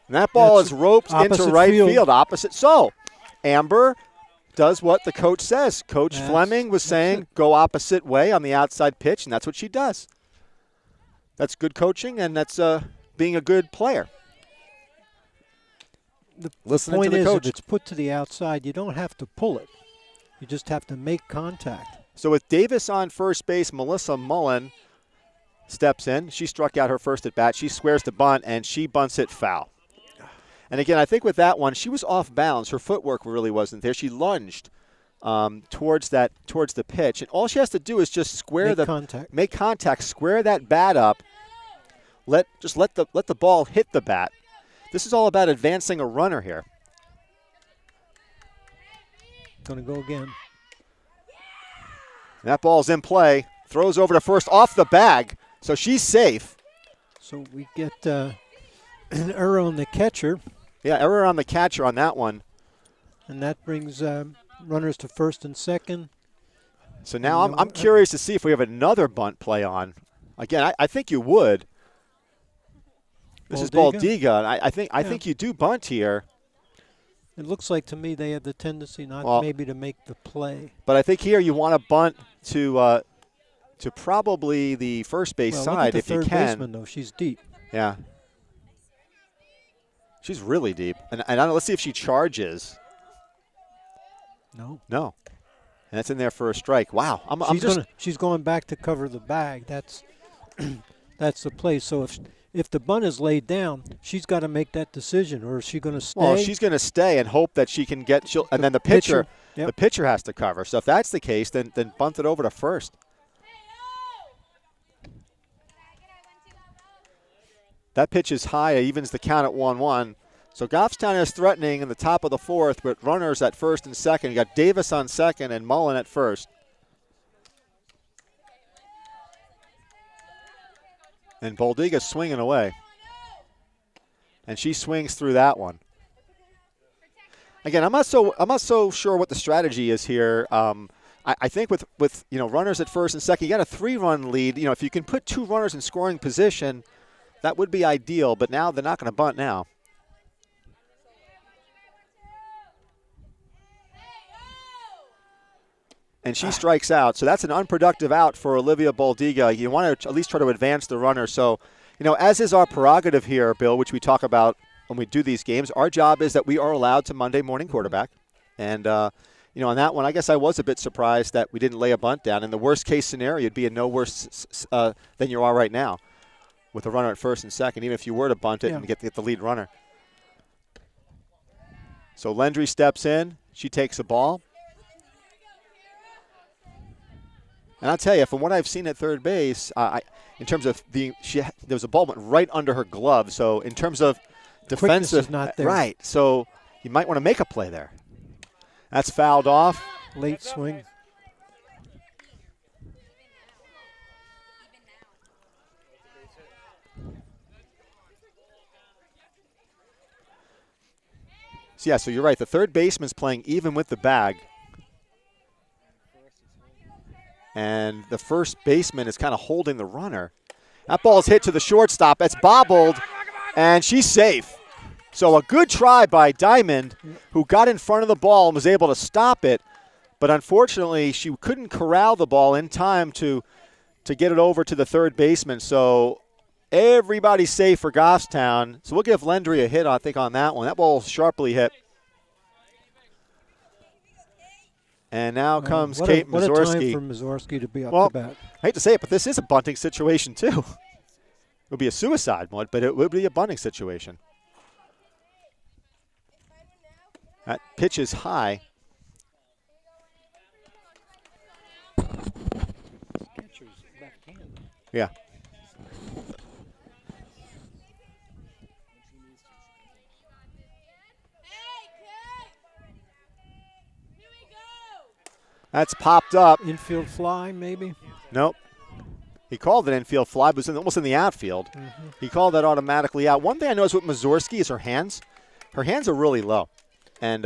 Speaker 1: And that ball is roped into
Speaker 2: opposite
Speaker 1: right
Speaker 2: field.
Speaker 1: field, opposite. So, Amber does what the coach says. Coach Fleming was saying go opposite way on the outside pitch, and that's what she does. That's good coaching, and that's being a good player.
Speaker 2: The
Speaker 1: Listening
Speaker 2: point
Speaker 1: to the
Speaker 2: is,
Speaker 1: coach.
Speaker 2: if it's put to the outside, you don't have to pull it. You just have to make contact.
Speaker 1: So with Davis on first base, Melissa Mullen steps in. She struck out her first at bat. She squares the bunt, and she bunts it foul. And again, I think with that one, she was off balance. Her footwork really wasn't there. She lunged towards the pitch, and all she has to do is just make contact, square that bat up. Let the ball hit the bat. This is all about advancing a runner here.
Speaker 2: Going to go again.
Speaker 1: That ball's in play. Throws over to first off the bag, so she's safe.
Speaker 2: So we get an error on the catcher.
Speaker 1: Yeah, error on the catcher on that one.
Speaker 2: And that brings runners to first and second.
Speaker 1: So now I'm curious to see if we have another bunt play on. Again, I think you would. This is Baldiga, and I think you do bunt here.
Speaker 2: It looks like to me they have the tendency not maybe to make the play.
Speaker 1: But I think here you want to bunt to probably the first base side if you can.
Speaker 2: Look at the third baseman, though. She's deep.
Speaker 1: Yeah. She's really deep. And I don't know, let's see if she charges.
Speaker 2: No.
Speaker 1: No. And that's in there for a strike. Wow.
Speaker 2: She's going back to cover the bag. That's that's the play. So if the bunt is laid down, she's got to make that decision, or is she going to stay?
Speaker 1: Well, she's going to stay and hope that she can get and then the pitcher has to cover. So if that's the case, then bunt it over to first. That pitch is high. It evens the count at 1-1. So Goffstown is threatening in the top of the fourth with runners at first and second. You got Davis on second and Mullen at first. And Boldiga's swinging away. And she swings through that one. Again, I'm not so sure what the strategy is here. I think with runners at first and second, you got a 3-run lead. If you can put 2 runners in scoring position, that would be ideal. But now they're not going to bunt now. And she strikes out. So that's an unproductive out for Olivia Boldiga. You want to at least try to advance the runner. So, as is our prerogative here, Bill, which we talk about when we do these games, our job is that we are allowed to Monday morning quarterback. And, on that one, I guess I was a bit surprised that we didn't lay a bunt down. In the worst case scenario, you'd be in no worse than you are right now with a runner at first and second, even if you were to bunt it and get the lead runner. So Lendry steps in. She takes a ball. And I'll tell you, from what I've seen at third base, in terms of there was a ball went right under her glove. So in terms of defensive,
Speaker 2: quickness is not there.
Speaker 1: Right. So you might want to make a play there. That's fouled off.
Speaker 2: Late swing.
Speaker 1: So, so you're right. The third baseman's playing even with the bag. And the first baseman is kind of holding the runner. That ball is hit to the shortstop. That's bobbled, and she's safe. So a good try by Diamond, who got in front of the ball and was able to stop it. But unfortunately, she couldn't corral the ball in time to get it over to the third baseman. So everybody's safe for Goffstown. So we'll give Lendry a hit, I think, on that one. That ball sharply hit. And now comes Kate Mazurski.
Speaker 2: What a time for Mazurski to be up to bat.
Speaker 1: I hate to say it, but this is a bunting situation, too. It would be a suicide one, but it would be a bunting situation. That pitch is high. Yeah. That's popped up.
Speaker 2: Infield fly, maybe?
Speaker 1: Nope. He called it infield fly, but it was almost in the outfield. Mm-hmm. He called that automatically out. One thing I noticed with Mazurski is her hands. Her hands are really low. And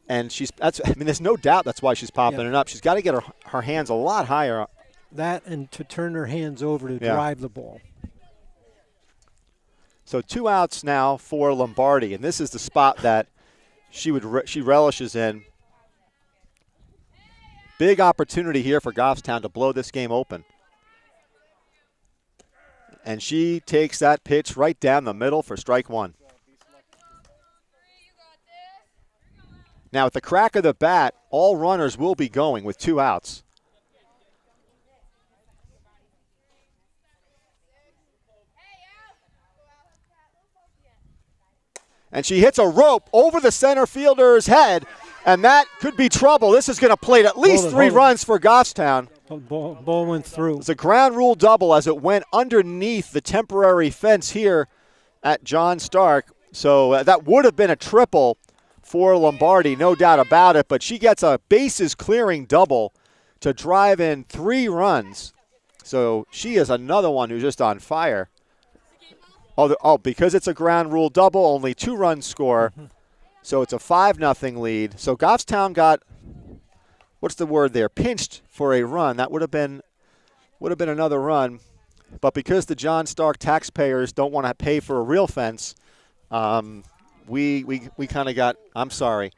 Speaker 1: there's no doubt that's why she's popping it up. She's got to get her hands a lot higher.
Speaker 2: That and to turn her hands over to drive the ball.
Speaker 1: So 2 outs now for Lombardi, and this is the spot that she relishes in. Big opportunity here for Goffstown to blow this game open. And she takes that pitch right down the middle for strike one. Now, at the crack of the bat, all runners will be going with 2 outs. And she hits a rope over the center fielder's head, and that could be trouble. This is going to plate at least 3 runs for Goffstown.
Speaker 2: Ball went through.
Speaker 1: It's a ground rule double as it went underneath the temporary fence here at John Stark. So that would have been a triple for Lombardi, no doubt about it. But she gets a bases clearing double to drive in 3 runs. So she is another one who's just on fire. Because it's a ground rule double, only 2 runs score. Mm-hmm. So it's a 5-0 lead. So Goffstown got, what's the word there, pinched for a run. That would have been another run. But because the John Stark taxpayers don't want to pay for a real fence, we kind of got. I'm sorry.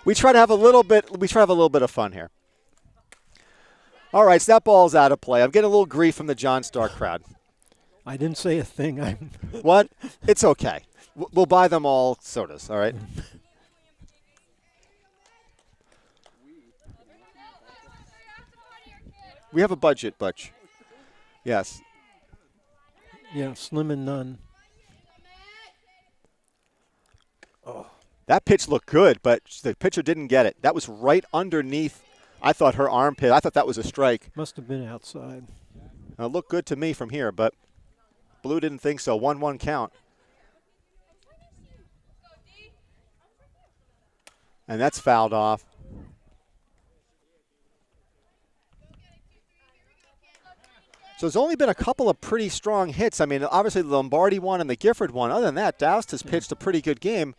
Speaker 1: We try to have a little bit. We try to have a little bit of fun here. All right, so that ball's out of play. I'm getting a little grief from the John Stark crowd.
Speaker 2: I didn't say a thing.
Speaker 1: What? It's okay. We'll buy them all sodas. All right. We have a budget, Butch. Yes.
Speaker 2: Yeah, slim and none.
Speaker 1: Oh. That pitch looked good, but the pitcher didn't get it. That was right underneath, I thought, her armpit. I thought that was a strike.
Speaker 2: Must have been outside.
Speaker 1: It looked good to me from here, but Blue didn't think so. 1-1 count. And that's fouled off. So there's only been a couple of pretty strong hits. I mean, obviously the Lombardi one and the Gifford one. Other than that, Doust has pitched a pretty good game.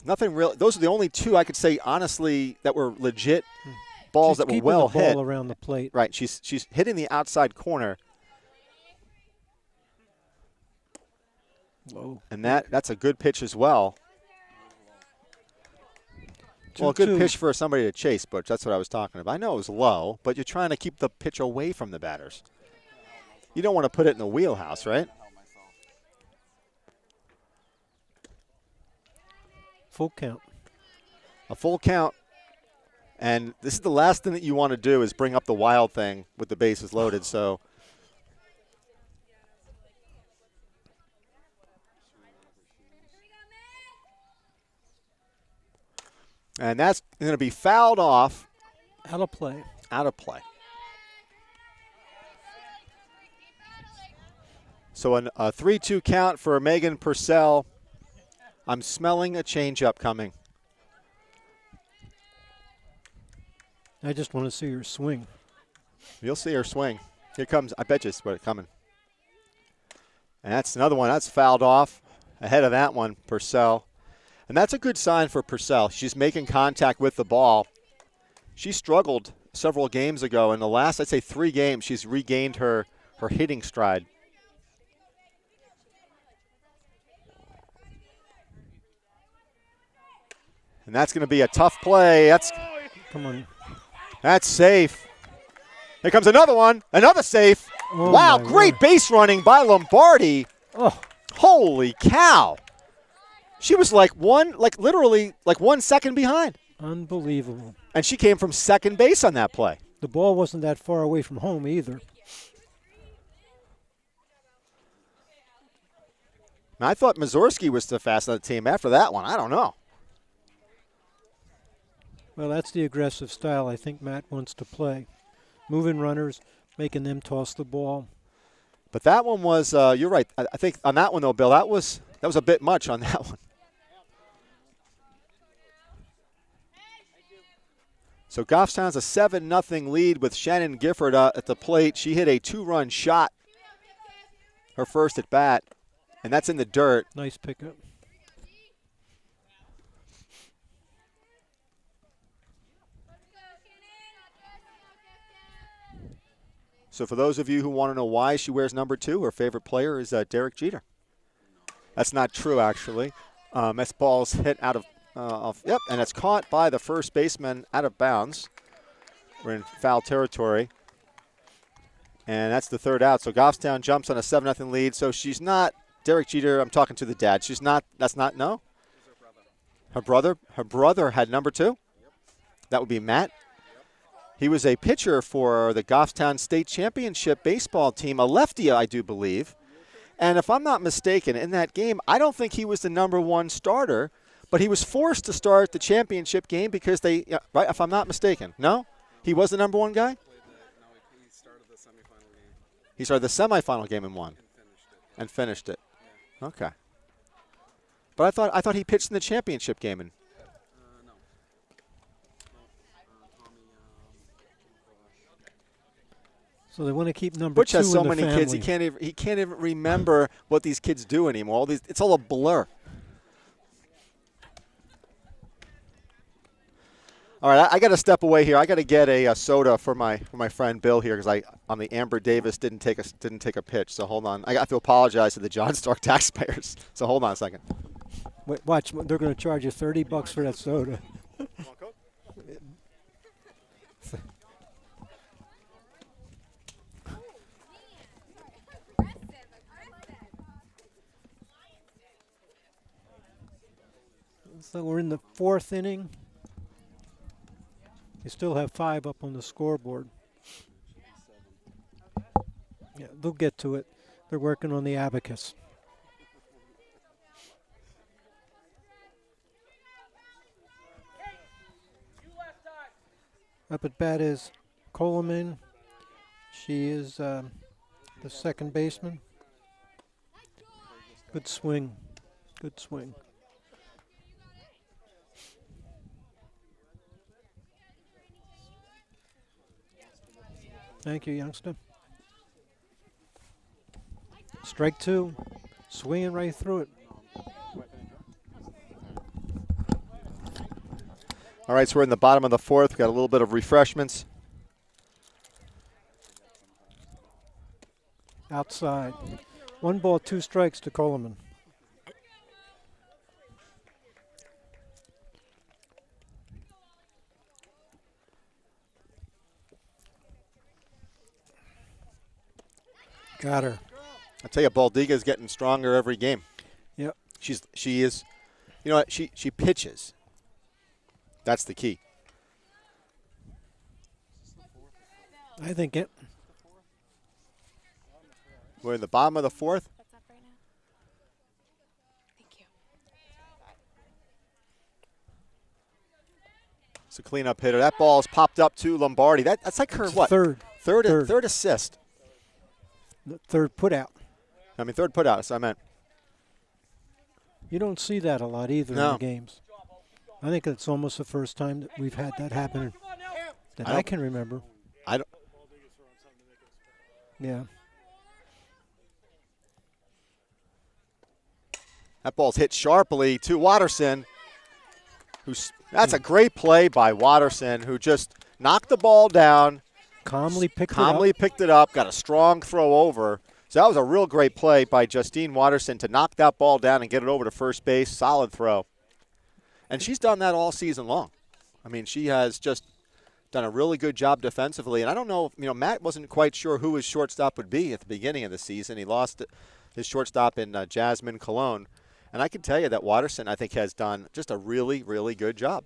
Speaker 1: Nothing real. Those are the only two I could say honestly that were legit balls that were well hit.
Speaker 2: She's keeping the ball around the plate.
Speaker 1: Right. She's hitting the outside corner.
Speaker 2: Whoa.
Speaker 1: And that's a good pitch as well.
Speaker 2: 2-2.
Speaker 1: Well, a good pitch for somebody to chase, Butch. That's what I was talking about. I know it was low, but you're trying to keep the pitch away from the batters. You don't want to put it in the wheelhouse, right?
Speaker 2: Full count.
Speaker 1: A full count. And this is the last thing that you want to do is bring up the wild thing with the bases loaded. So, and that's going to be fouled off.
Speaker 2: Out of play.
Speaker 1: Out of play. So a 3-2 count for Megan Purcell. I'm smelling a changeup coming.
Speaker 2: I just want to see her swing.
Speaker 1: You'll see her swing. Here comes, I bet you it's coming. And that's another one. That's fouled off. Ahead of that one, Purcell. And that's a good sign for Purcell. She's making contact with the ball. She struggled several games ago. In the last, I'd say 3 games, she's regained her hitting stride. And that's going to be a tough play.
Speaker 2: Come on.
Speaker 1: That's safe. Here comes another one. Another safe.
Speaker 2: Oh
Speaker 1: wow, great base running by Lombardi.
Speaker 2: Oh.
Speaker 1: Holy cow. She was literally 1 second behind.
Speaker 2: Unbelievable.
Speaker 1: And she came from second base on that play.
Speaker 2: The ball wasn't that far away from home either.
Speaker 1: Now, I thought Mazurski was the fast on the team after that one. I don't know.
Speaker 2: Well, that's the aggressive style I think Matt wants to play. Moving runners, making them toss the ball.
Speaker 1: But that one was, you're right. I think on that one, though, Bill, that was a bit much on that one. So Goffstown's a 7-0 lead with Shannon Gifford at the plate. She hit a 2-run shot, her first at bat, and that's in the dirt.
Speaker 2: Nice pickup.
Speaker 1: So for those of you who want to know why she wears number 2, her favorite player is Derek Jeter. That's not true, actually. This ball's hit out of yep, and it's caught by the first baseman out of bounds. We're in foul territory. And that's the third out. So Goffstown jumps on a 7-0 lead. So she's not Derek Jeter. I'm talking to the dad. She's not, no? Her brother had number 2? That would be Matt. He was a pitcher for the Goffstown State Championship baseball team, a lefty, I do believe. And if I'm not mistaken, in that game, I don't think he was the number 1 starter, but he was forced to start the championship game because right, if I'm not mistaken. No? He was the number 1 guy?
Speaker 3: He started the semifinal game.
Speaker 1: He started the semifinal game and won. And finished it.
Speaker 3: Yeah.
Speaker 1: Okay. But I thought he pitched in the championship game. And
Speaker 3: No.
Speaker 2: So they want to keep number
Speaker 1: Butch
Speaker 2: 2
Speaker 1: has so
Speaker 2: in the
Speaker 1: many
Speaker 2: family.
Speaker 1: kids, he can't even remember what these kids do anymore. It's all a blur. All right, I got to step away here. I got to get a soda for my friend Bill here because I on the Amber Davis didn't take a pitch. So hold on. I have to apologize to the John Stark taxpayers. So hold on a second.
Speaker 2: Wait, watch, they're going to charge you $30 for that soda. So we're in the 4th inning. You still have 5 up on the scoreboard. Yeah, they'll get to it. They're working on the abacus. Up at bat is Coleman. She is the second baseman. Good swing. Good swing. Thank you, youngster. Strike 2. Swinging right through it.
Speaker 1: All right, so we're in the bottom of the 4th. We've got a little bit of refreshments.
Speaker 2: Outside. 1 ball, 2 strikes to Coleman. Got her.
Speaker 1: I tell you, Baldiga's getting stronger every game.
Speaker 2: Yep.
Speaker 1: She is, you know what? She pitches. That's the key.
Speaker 2: I think it.
Speaker 1: We're in the bottom of the 4th.
Speaker 4: That's up right now. Thank you.
Speaker 1: It's a cleanup hitter. That ball's popped up to Lombardi. That's like her what?
Speaker 2: Third.
Speaker 1: Third assist.
Speaker 2: The third put out.
Speaker 1: I mean, third put out. That's what I meant.
Speaker 2: You don't see that a lot either in
Speaker 1: No.
Speaker 2: the games. I think it's almost the first time that we've had that happen that I can remember.
Speaker 1: I don't.
Speaker 2: Yeah.
Speaker 1: That ball's hit sharply to Watterson. That's a great play by Watterson, who just knocked the ball down.
Speaker 2: Calmly picked
Speaker 1: it up, got a strong throw over. So that was a real great play by Justine Watterson to knock that ball down and get it over to first base. Solid throw. And she's done that all season long. I mean, she has just done a really good job defensively. And I don't know, Matt wasn't quite sure who his shortstop would be at the beginning of the season. He lost his shortstop in Jasmine Colon. And I can tell you that Watterson, I think, has done just a really, really good job.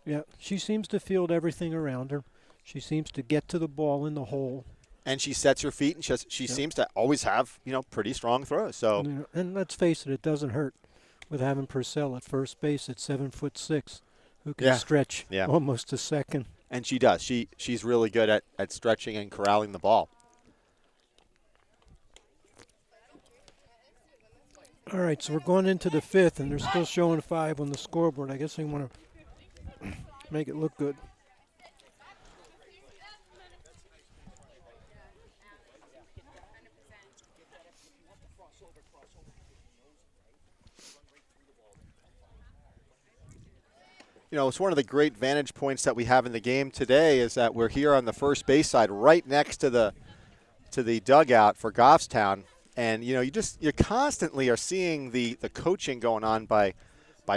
Speaker 2: Yeah, she seems to field everything around her. She seems to get to the ball in the hole.
Speaker 1: And she sets her feet, and she seems to always have, pretty strong throws. So,
Speaker 2: and let's face it doesn't hurt with having Purcell at first base at 7'6", who can stretch almost a second.
Speaker 1: And she does. She's really good at stretching and corralling the ball.
Speaker 2: All right, so we're going into the 5th, and they're still showing 5 on the scoreboard. I guess they want to make it look good.
Speaker 1: It's one of the great vantage points that we have in the game today is that we're here on the first base side, right next to the dugout for Goffstown, and you constantly are seeing the coaching going on by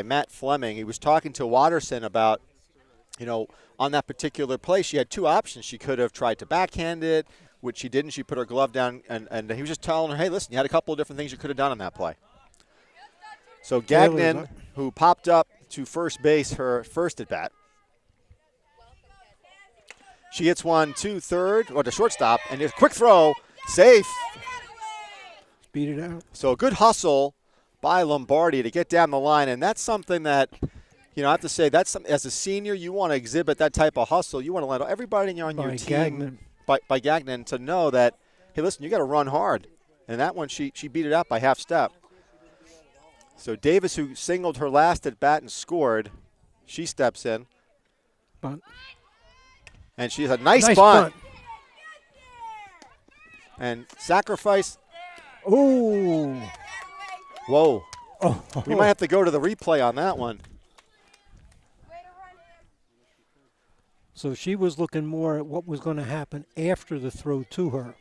Speaker 1: Matt Fleming. He was talking to Watterson about, on that particular play, she had 2 options. She could have tried to backhand it, which she didn't. She put her glove down, and he was just telling her, hey, listen, you had a couple of different things you could have done on that play. So Gagnon, who popped up to first base her first at bat. She hits one to third, or to shortstop, and a quick throw, safe.
Speaker 2: Beat it out.
Speaker 1: So a good hustle by Lombardi to get down the line, and that's something that, I have to say, that's as a senior, you want to exhibit that type of hustle. You want to let everybody on your team,
Speaker 2: Gagnon.
Speaker 1: by Gagnon, to know that, hey, listen, you got to run hard. And that one, she beat it out by half step. So Davis, who singled her last at bat and scored, she steps in.
Speaker 2: Bunt.
Speaker 1: And she has a nice bunt. And sacrifice.
Speaker 2: Ooh.
Speaker 1: Whoa.
Speaker 2: Oh.
Speaker 1: We might have to go to the replay on that one.
Speaker 2: So she was looking more at what was going to happen after the throw to her.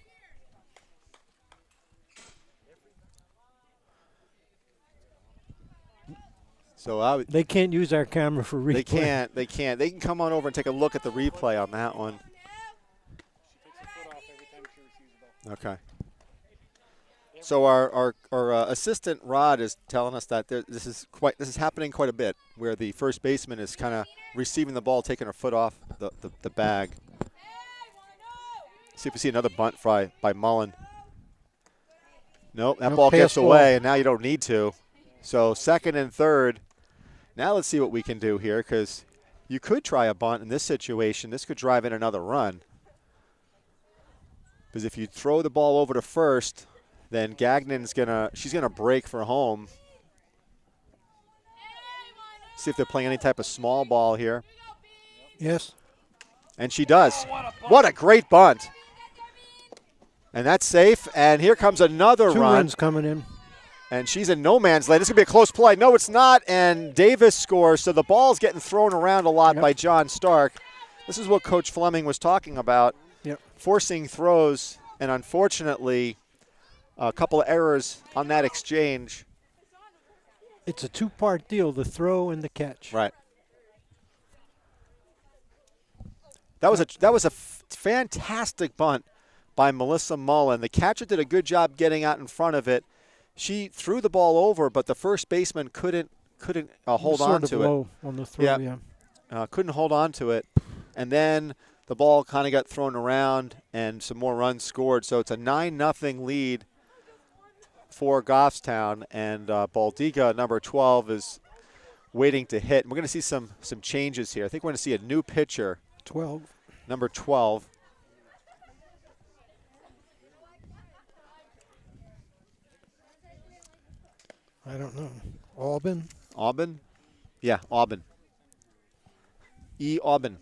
Speaker 1: So
Speaker 2: They can't use our camera for replay.
Speaker 1: they can't. They can't. They can come on over and take a look at the replay on that one. Okay. So our assistant Rod is telling us that this is happening quite a bit, where the first baseman is kind of receiving the ball, taking her foot off the bag. See if we see another bunt fly by Mullen. Nope, that ball gets away, and now you don't need to. So second and third. Now let's see what we can do here, because you could try a bunt in this situation. This could drive in another run. Because if you throw the ball over to first, then Gagnon's she's gonna break for home. See if they're playing any type of small ball here.
Speaker 2: Yes.
Speaker 1: And she does. What a great bunt. And that's safe. And here comes another
Speaker 2: Two
Speaker 1: run.
Speaker 2: runs coming in.
Speaker 1: And she's in no man's land. This is going to be a close play. No, it's not. And Davis scores. So the ball's getting thrown around a lot by John Stark. This is what Coach Fleming was talking about.
Speaker 2: Yep.
Speaker 1: Forcing throws. And unfortunately, a couple of errors on that exchange.
Speaker 2: It's a two-part deal, the throw and the catch.
Speaker 1: Right. That was a fantastic bunt by Melissa Mullen. The catcher did a good job getting out in front of it. She threw the ball over, but the first baseman couldn't hold on to it.
Speaker 2: Sort of low on the throw, yeah.
Speaker 1: Couldn't hold on to it. And then the ball kind of got thrown around and some more runs scored. So it's a 9-0 lead for Goffstown. And Baldiga, number 12, is waiting to hit. And we're going to see some changes here. I think we're going to see a new pitcher.
Speaker 2: 12.
Speaker 1: Number 12.
Speaker 2: I don't know. Auburn?
Speaker 1: Auburn? Yeah, Auburn. Auburn.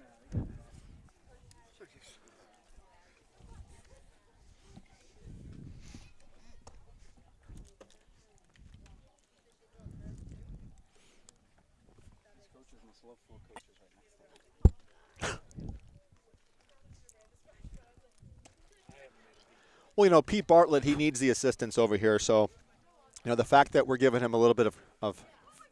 Speaker 1: Well, Pete Bartlett, he needs the assistance over here, so the fact that we're giving him a little bit of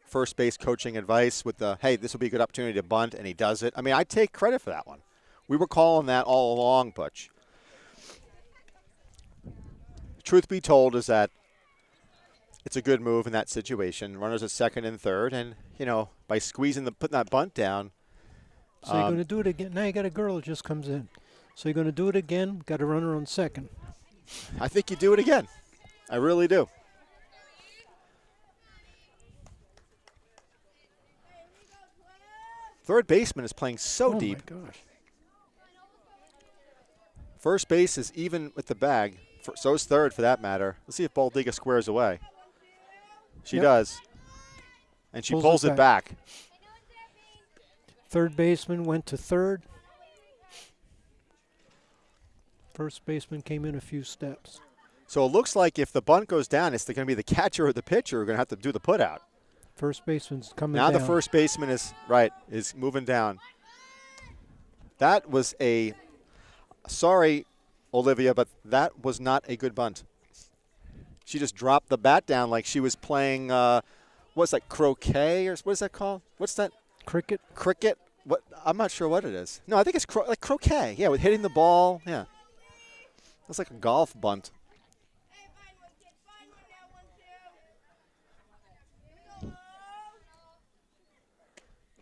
Speaker 1: first base coaching advice with hey, this will be a good opportunity to bunt, and he does it. I mean, I take credit for that one. We were calling that all along, Butch. Truth be told is that it's a good move in that situation. Runners at second and third, and, by putting that bunt down.
Speaker 2: So you're going to do it again. Now you got a girl who just comes in. So you're going to do it again, got a runner on second.
Speaker 1: I think you do it again. I really do. Third baseman is playing so deep.
Speaker 2: Oh, my gosh.
Speaker 1: First base is even with the bag. So is third, for that matter. Let's see if Baldiga squares away. She does. And she pulls it back.
Speaker 2: Third baseman went to third. First baseman came in a few steps.
Speaker 1: So it looks like if the bunt goes down, it's going to be the catcher or the pitcher who are going to have to do the put out.
Speaker 2: First baseman's coming
Speaker 1: now
Speaker 2: down.
Speaker 1: Now the first baseman is moving down. That was sorry, Olivia, but that was not a good bunt. She just dropped the bat down like she was playing, what's that, croquet, or what is that called? What's that?
Speaker 2: Cricket.
Speaker 1: Cricket? What? I'm not sure what it is. No, I think it's like croquet. Yeah, with hitting the ball. Yeah. That's like a golf bunt.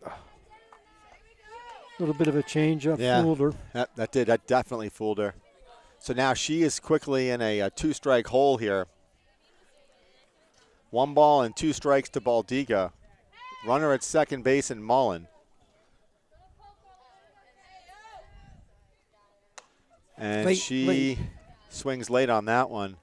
Speaker 2: A little bit of a change up, fooled her.
Speaker 1: That definitely fooled her. So now she is quickly in a 2-strike hole here. 1 ball and 2 strikes to Baldiga. Runner at second base and Mullen. And she swings late on that one.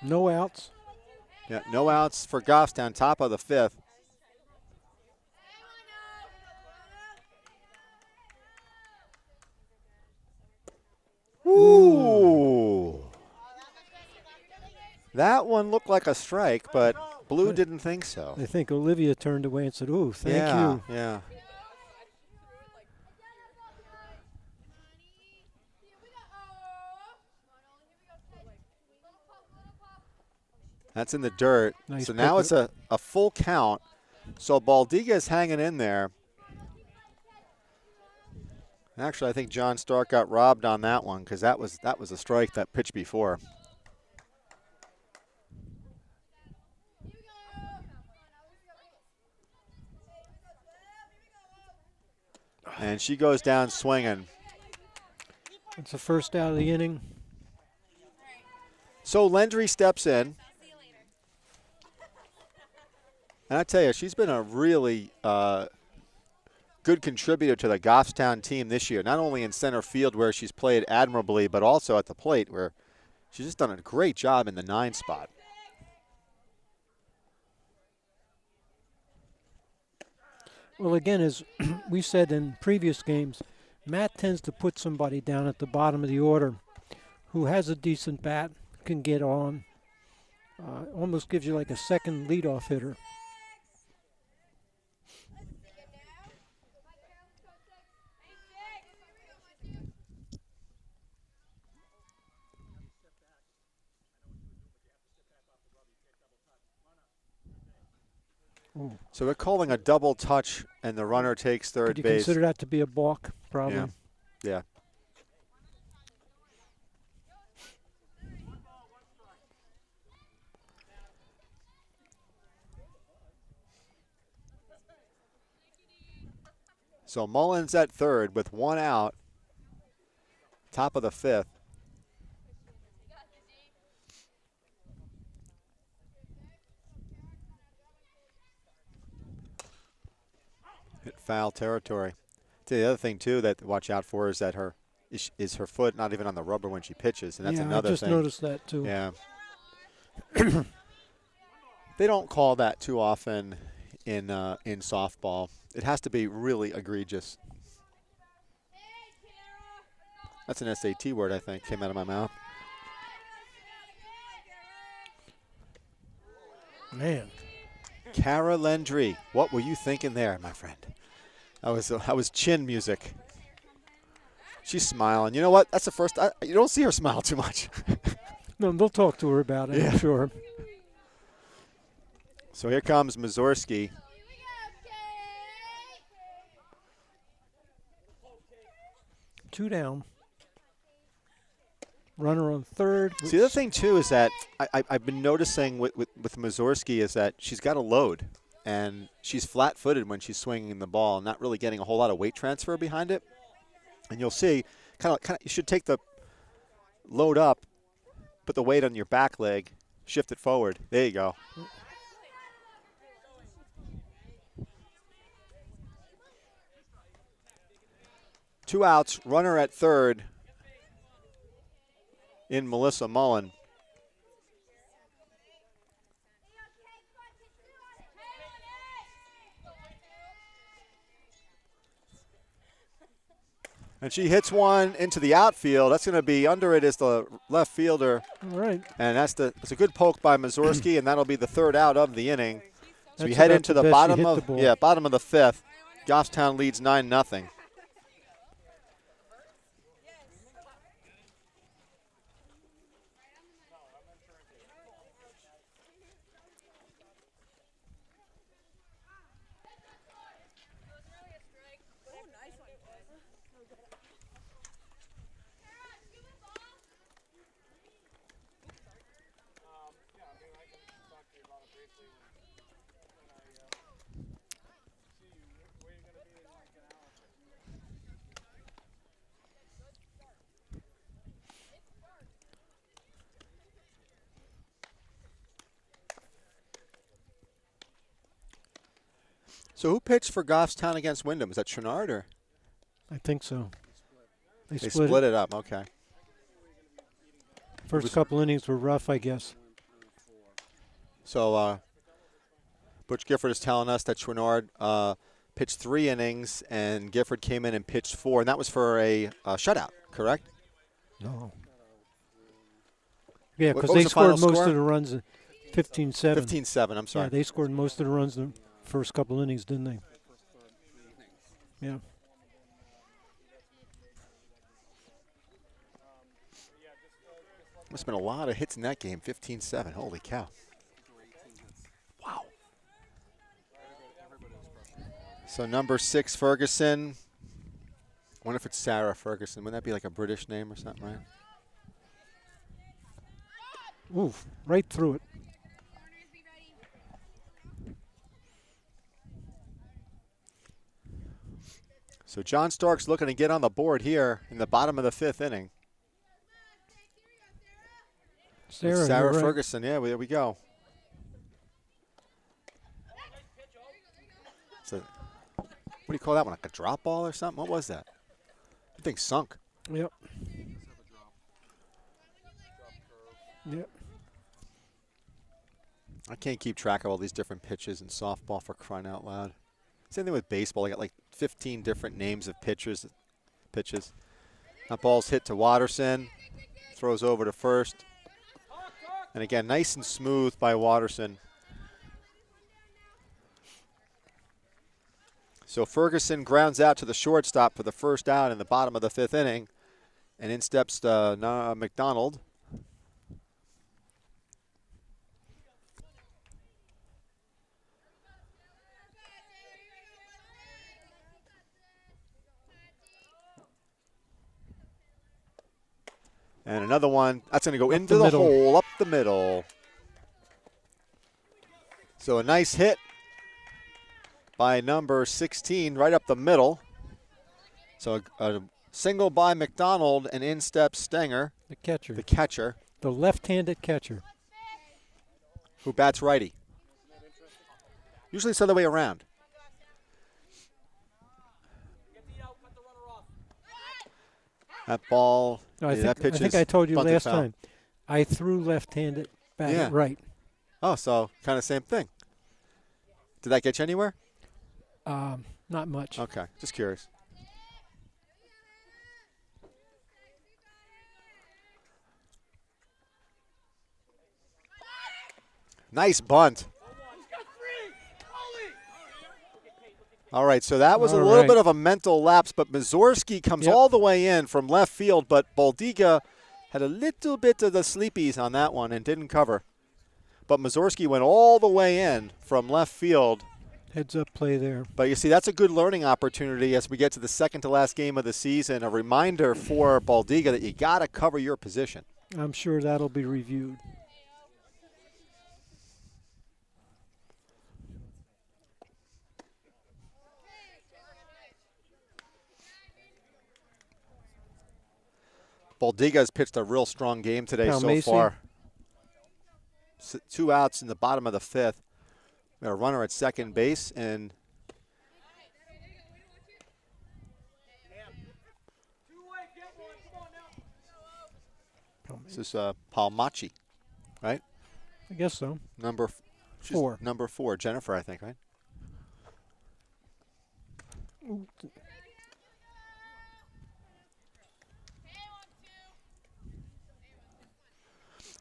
Speaker 2: No outs.
Speaker 1: Yeah, no outs for Goffstown, top of the 5th. Ooh. That one looked like a strike, but Blue didn't think so.
Speaker 2: I think Olivia turned away and said, "Ooh, thank
Speaker 1: yeah,
Speaker 2: you."
Speaker 1: Yeah. That's in the dirt.
Speaker 2: Nice
Speaker 1: so now
Speaker 2: pick.
Speaker 1: it's a full count. So Baldiga is hanging in there. Actually, I think John Stark got robbed on that one because that was a strike that pitch before. And she goes down swinging.
Speaker 2: It's the first out of the inning.
Speaker 1: So Lendry steps in. And I tell you, she's been a really good contributor to the Goffstown team this year, not only in center field where she's played admirably, but also at the plate where she's just done a great job in the 9 spot.
Speaker 2: Well, again, as we said in previous games, Matt tends to put somebody down at the bottom of the order who has a decent bat, can get on, almost gives you like a second leadoff hitter.
Speaker 1: So we're calling a double touch, and the runner takes third
Speaker 2: Could you
Speaker 1: base.
Speaker 2: consider that to be a balk, probably?
Speaker 1: Yeah. Yeah. So Mullins at third with 1 out, top of the 5th. Hit foul territory. The other thing too that to watch out for is that her foot not even on the rubber when she pitches, and that's another
Speaker 2: I just
Speaker 1: thing.
Speaker 2: noticed that too.
Speaker 1: Yeah. They don't call that too often in softball. It has to be really egregious. That's an SAT word, I think, came out of my mouth.
Speaker 2: Man.
Speaker 1: Cara Lendry, what were you thinking there, my friend? That was chin music. She's smiling. You know what? That's the first. You don't see her smile too much.
Speaker 2: No, they'll talk to her about it, I'm sure.
Speaker 1: So here comes Mazurski.
Speaker 2: Two down. Runner on third.
Speaker 1: See, the other thing, too, is that I've been noticing with Mazurski is that she's got a load, and she's flat-footed when she's swinging the ball, not really getting a whole lot of weight transfer behind it. And you'll see, kind of, you should take the load up, put the weight on your back leg, shift it forward. There you go. Two outs, runner at third in Melissa Mullen. And she hits one into the outfield. That's going to be under it is the left fielder.
Speaker 2: All right.
Speaker 1: And that's a good poke by Mazurski, and that'll be the third out of the inning. So we
Speaker 2: That's
Speaker 1: head
Speaker 2: about
Speaker 1: into
Speaker 2: the
Speaker 1: the
Speaker 2: best
Speaker 1: bottom
Speaker 2: you hit
Speaker 1: of
Speaker 2: the ball.
Speaker 1: bottom of the 5th. Goffstown leads 9-0. So who pitched for Goffstown against Wyndham? Is that Chenard or?
Speaker 2: I think so. They
Speaker 1: They
Speaker 2: split
Speaker 1: split
Speaker 2: it.
Speaker 1: it up. Okay.
Speaker 2: First couple innings were rough, I guess.
Speaker 1: So Butch Gifford is telling us that Chouinard pitched 3 innings and Gifford came in and pitched 4, and that was for a shutout, correct?
Speaker 2: No. Yeah,
Speaker 1: What
Speaker 2: because
Speaker 1: was
Speaker 2: they
Speaker 1: the final
Speaker 2: scored most
Speaker 1: score?
Speaker 2: of the runs. 15-7.
Speaker 1: 15-7, I'm
Speaker 2: Yeah,
Speaker 1: sorry.
Speaker 2: they scored most of the runs in the first couple innings, didn't they? Yeah.
Speaker 1: Must have been a lot of hits in that game. 15-7. Holy cow. Wow. So number 6, Ferguson. Wonder if it's Sarah Ferguson. Wouldn't that be like a British name or something, right?
Speaker 2: Oof, right through it.
Speaker 1: So John Stark's looking to get on the board here in the bottom of the 5th inning.
Speaker 2: Sarah,
Speaker 1: Sarah
Speaker 2: you're right.
Speaker 1: Ferguson, yeah, there we go. So, what do you call that one? Like a drop ball or something? What was that? The thing sunk.
Speaker 2: Yep. Yep.
Speaker 1: I can't keep track of all these different pitches in softball, for crying out loud. Same thing with baseball. I got like 15 different names of pitches. That ball's hit to Watterson. Throws over to first. And again, nice and smooth by Watterson. So Ferguson grounds out to the shortstop for the first out in the bottom of the 5th inning. And in steps McDonald. And another one, that's going to go into the hole, up the middle. So a nice hit by number 16, right up the middle. So a single by McDonald, and in steps Stenger,
Speaker 2: The catcher.
Speaker 1: the catcher,
Speaker 2: The left-handed catcher.
Speaker 1: who bats righty. Usually it's the other way around. That ball,
Speaker 2: No, I
Speaker 1: that pitch
Speaker 2: think
Speaker 1: is
Speaker 2: I told you
Speaker 1: bunted
Speaker 2: last
Speaker 1: foul.
Speaker 2: time. I threw left-handed, batted
Speaker 1: Yeah.
Speaker 2: right.
Speaker 1: Oh, so kind of same thing. Did that get you anywhere?
Speaker 2: Not much.
Speaker 1: Okay, just curious. Nice bunt. All right, so that was a
Speaker 2: All
Speaker 1: little
Speaker 2: right.
Speaker 1: bit of a mental lapse, but Mazurski comes
Speaker 2: Yep.
Speaker 1: all the way in from left field, but Baldiga had a little bit of the sleepies on that one and didn't cover. But Mazurski went all the way in from left field.
Speaker 2: Heads-up play there.
Speaker 1: But you see, that's a good learning opportunity as we get to the second to last game of the season. A reminder for Baldiga that you got to cover your position.
Speaker 2: I'm sure that'll be reviewed.
Speaker 1: Baldiga has pitched a real strong game today
Speaker 2: Now,
Speaker 1: so
Speaker 2: Macy.
Speaker 1: far. 2 outs in the bottom of the 5th. We got a runner at second base, and this is Palmachi, right?
Speaker 2: I guess so.
Speaker 1: She's
Speaker 2: 4.
Speaker 1: Number 4, Jennifer, I think, right?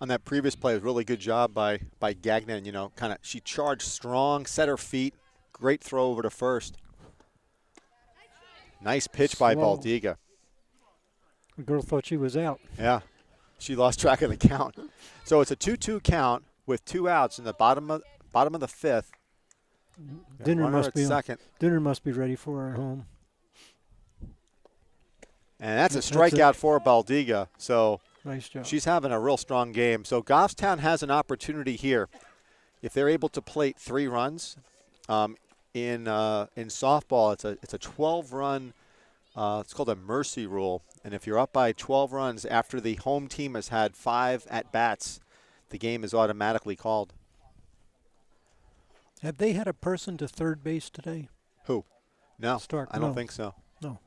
Speaker 1: On that previous play, it was a really good job by Gagnon. You know, she charged strong, set her feet, great throw over to first. Nice pitch by
Speaker 2: Slow.
Speaker 1: Baldiga.
Speaker 2: The girl thought she was out.
Speaker 1: Yeah, she lost track of the count. So it's a 2-2 count with 2 outs in the bottom of the 5th.
Speaker 2: Dinner
Speaker 1: Runner
Speaker 2: must
Speaker 1: at
Speaker 2: be
Speaker 1: second,
Speaker 2: Dinner must be ready for her home.
Speaker 1: and that's a
Speaker 2: That's
Speaker 1: strikeout
Speaker 2: it.
Speaker 1: for Baldiga. So
Speaker 2: Nice job.
Speaker 1: she's having a real strong game. So Goffstown has an opportunity here. If they're able to plate 3 runs, in softball, it's a 12-run. It's called a mercy rule, and if you're up by 12 runs after the home team has had 5 at bats, the game is automatically called.
Speaker 2: Have they had a person to third base today?
Speaker 1: Who? No,
Speaker 2: Stark,
Speaker 1: I don't
Speaker 2: no.
Speaker 1: think so.
Speaker 2: No.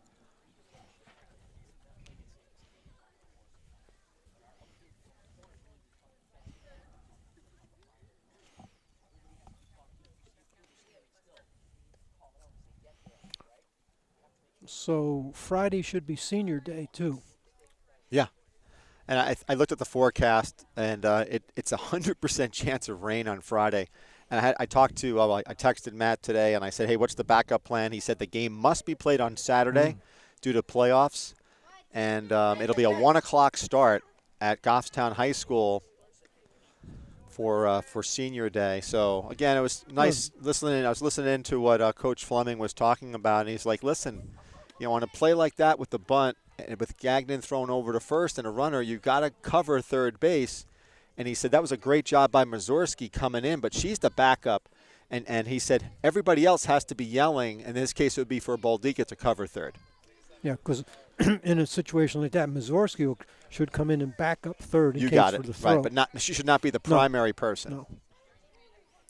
Speaker 2: So Friday should be senior day too.
Speaker 1: Yeah, And I looked at the forecast, and it's 100% chance of rain on Friday. And I talked to, I texted Matt today, and I said, hey, what's the backup plan? He said the game must be played on Saturday due to playoffs, and it'll be a 1 o'clock start at Goffstown High School for Senior Day. So, again, it was nice listening. I was listening to what Coach Fleming was talking about, and he's like, listen, on a play like that with the bunt, and with Gagnon thrown over to first and a runner, you got to cover third base. And he said that was a great job by Mazurski coming in, but she's the backup. And he said everybody else has to be yelling. In this case, it would be for Baldika to cover third.
Speaker 2: Yeah, because in a situation like that, Mazurski should come in and back up third in
Speaker 1: you
Speaker 2: case
Speaker 1: got
Speaker 2: for
Speaker 1: it,
Speaker 2: the throw.
Speaker 1: right? But she should not be the primary person.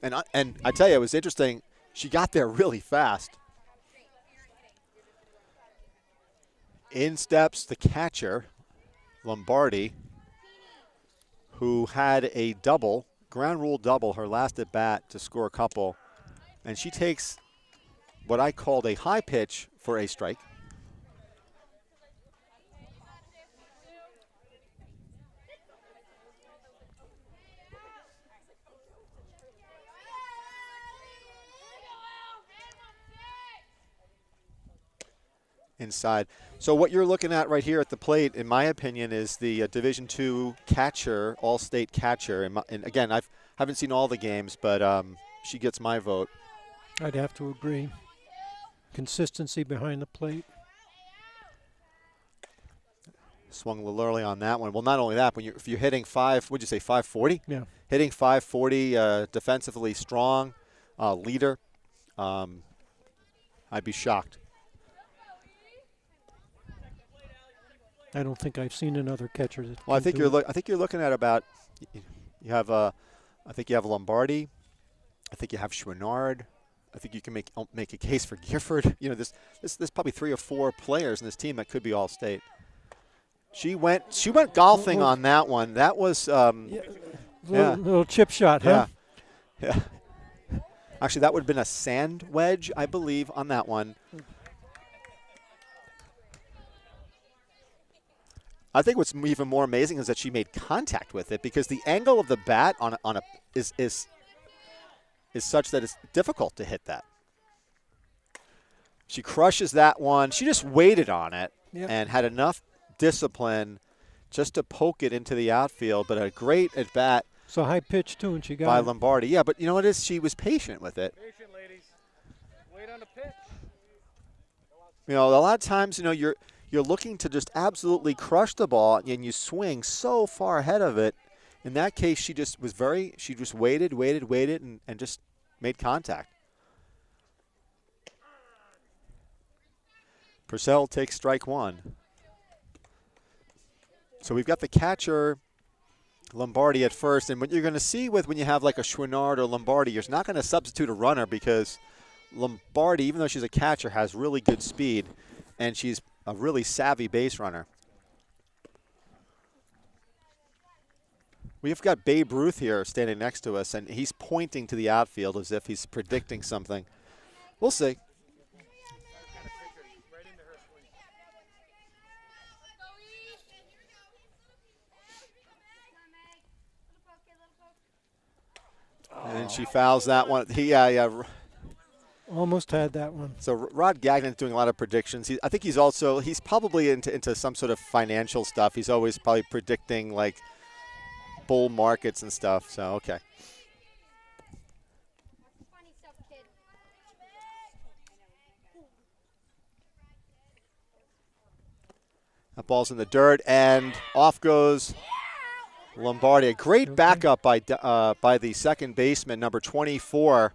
Speaker 2: No.
Speaker 1: And I tell you, it was interesting. She got there really fast. In steps the catcher, Lombardi, who had a double, ground rule double, her last at bat to score a couple. And she takes what I called a high pitch for a strike. Inside. So what you're looking at right here at the plate, in my opinion, is the Division II catcher, all-state catcher. And again, I haven't seen all the games, but she gets my vote.
Speaker 2: I'd have to agree. Consistency behind the plate.
Speaker 1: Swung a little early on that one. Well, not only that, if you're hitting 540?
Speaker 2: Yeah.
Speaker 1: Hitting 540, defensively strong, leader, I'd be shocked.
Speaker 2: I don't think I've seen another catcher that.
Speaker 1: Well, I
Speaker 2: can
Speaker 1: think
Speaker 2: do it.
Speaker 1: I think you're looking at about. You have I think you have Lombardi. I think you have Chouinard. I think you can make a case for Gifford. There's probably 3 or 4 players in this team that could be all state. She went golfing on that one. That was
Speaker 2: little chip shot, huh?
Speaker 1: Yeah. Actually, that would have been a sand wedge, I believe, on that one. I think what's even more amazing is that she made contact with it, because the angle of the bat is such that it's difficult to hit that. She crushes that one. She just waited on it and had enough discipline just to poke it into the outfield, but a great at bat.
Speaker 2: So high pitch too, and she got
Speaker 1: by
Speaker 2: it.
Speaker 1: Lombardi. Yeah, but you know what it is? She was patient with it.
Speaker 3: Patient, ladies. Wait on the pitch.
Speaker 1: A lot of times, you're looking to just absolutely crush the ball, and you swing so far ahead of it. In that case, she just waited, and just made contact. Purcell takes strike one. So we've got the catcher, Lombardi, at first. And what you're going to see when you have like a Chouinard or Lombardi, you're not going to substitute a runner, because Lombardi, even though she's a catcher, has really good speed, and she's a really savvy base runner. We've got Babe Ruth here standing next to us, and he's pointing to the outfield as if he's predicting something. We'll see. And then she fouls that one. Yeah.
Speaker 2: Almost had that one.
Speaker 1: So Rod Gagnon's doing a lot of predictions. I think he's probably into some sort of financial stuff. He's always probably predicting like bull markets and stuff. So, okay. That ball's in the dirt, and off goes Lombardi. A great backup by the second baseman, number 24.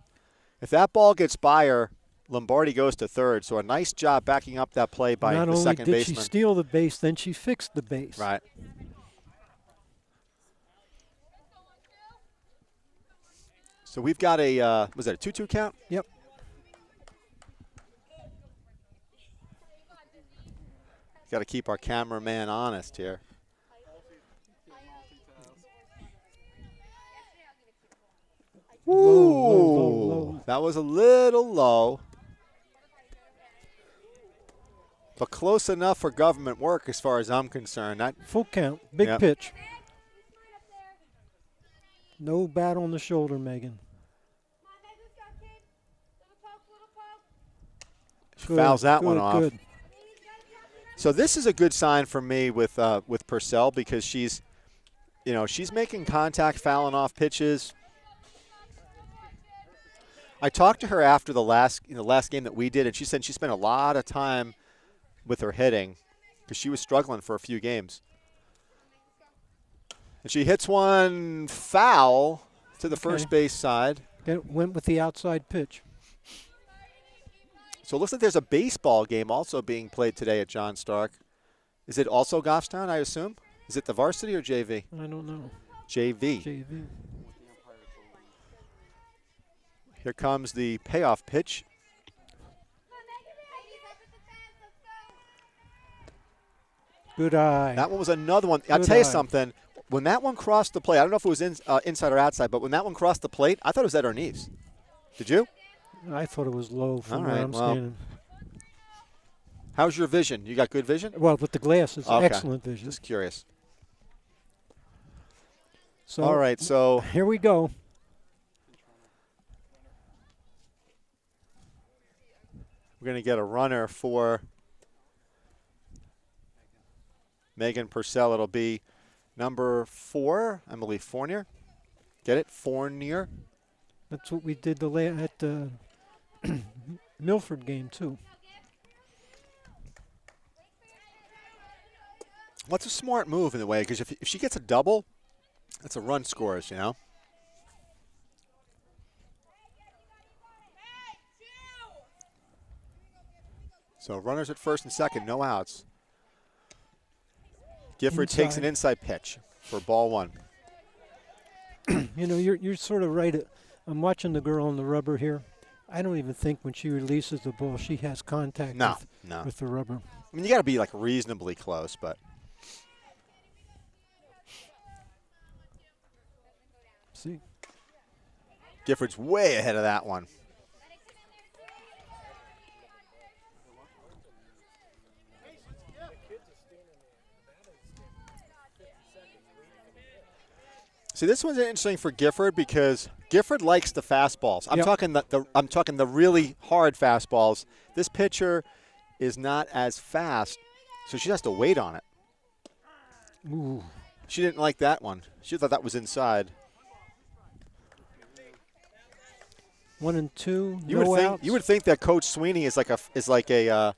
Speaker 1: If that ball gets by her, Lombardi goes to third. So a nice job backing up that play by the second baseman.
Speaker 2: Not only did she steal the base, then she fixed the base.
Speaker 1: Right. So we've got was that a 2-2 count?
Speaker 2: Yep.
Speaker 1: Got to keep our cameraman honest here. Low. That was a little low. but close enough for government work as far as I'm concerned.
Speaker 2: Full count. Big
Speaker 1: Yep.
Speaker 2: pitch. No bat on the shoulder, Megan.
Speaker 1: She fouls that one off.
Speaker 2: Good.
Speaker 1: So this is a good sign for me with Purcell because she's making contact, fouling off pitches. I talked to her after the last game that we did, and she said she spent a lot of time with her hitting because she was struggling for a few games. And she hits one foul to the first base side.
Speaker 2: Went with the outside pitch.
Speaker 1: So it looks like there's a baseball game also being played today at John Stark. Is it also Goffstown, I assume? Is it the varsity or JV?
Speaker 2: I don't know.
Speaker 1: JV. Here comes the payoff pitch.
Speaker 2: Good eye.
Speaker 1: That one was another one. I'll tell you something. When that one crossed the plate, I don't know if it was inside or outside, but when that one crossed the plate, I thought it was at her knees. Did you?
Speaker 2: I thought it was low from where
Speaker 1: right,
Speaker 2: I'm
Speaker 1: well,
Speaker 2: standing.
Speaker 1: How's your vision? You got good vision?
Speaker 2: Well, with the glasses,
Speaker 1: Okay.
Speaker 2: excellent vision.
Speaker 1: Just curious.
Speaker 2: So
Speaker 1: All right, so
Speaker 2: here we go.
Speaker 1: we're going to get a runner for Megan Purcell. It'll be number 4, I believe, Fournier. Get it? Fournier.
Speaker 2: That's what we did at the Milford game, too.
Speaker 1: What's a smart move in the way? Because if she gets a double, that's a run scores, So runners at first and second, no outs. Gifford takes an inside pitch for ball 1.
Speaker 2: You're sort of right. I'm watching the girl on the rubber here. I don't even think when she releases the ball she has contact with the rubber.
Speaker 1: I mean, you got to be like reasonably close, but
Speaker 2: See,
Speaker 1: Gifford's way ahead of that one. See, this one's interesting for Gifford because Gifford likes the fastballs. I'm talking the really hard fastballs. This pitcher is not as fast, so she has to wait on it.
Speaker 2: ooh,
Speaker 1: She didn't like that one. She thought that was inside.
Speaker 2: 1 and 2.
Speaker 1: You
Speaker 2: outs.
Speaker 1: would think that Coach Sweeney is like a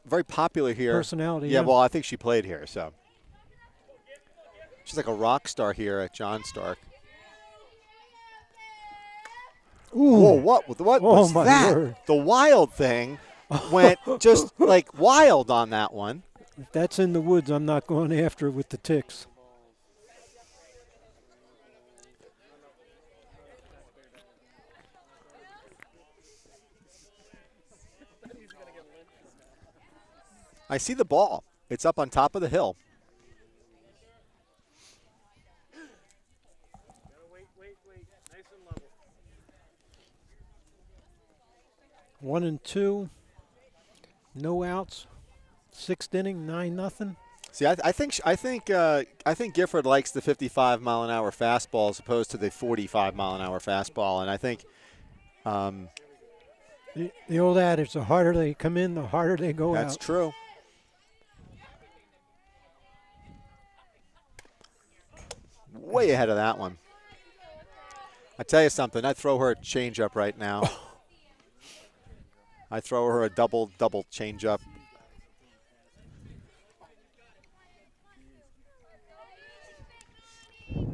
Speaker 1: very popular here.
Speaker 2: Personality.
Speaker 1: Yeah, well, I think she played here, so she's like a rock star here at John Stark.
Speaker 2: Ooh.
Speaker 1: Whoa, what was
Speaker 2: my
Speaker 1: that?
Speaker 2: word.
Speaker 1: The wild thing went just like wild on that one.
Speaker 2: If that's in the woods, I'm not going after it with the ticks.
Speaker 1: I see the ball. It's up on top of the hill.
Speaker 3: Wait. Nice and level.
Speaker 2: 1 and 2. No outs. 6th inning, 9-0.
Speaker 1: See, I think Gifford likes the 55-mile-an-hour fastball as opposed to the 45-mile-an-hour fastball, and I think
Speaker 2: The old adage: the harder they come in, the harder they go out.
Speaker 1: that's true. Way ahead of that one. I tell you something, I'd throw her a changeup right now. I throw her a double changeup.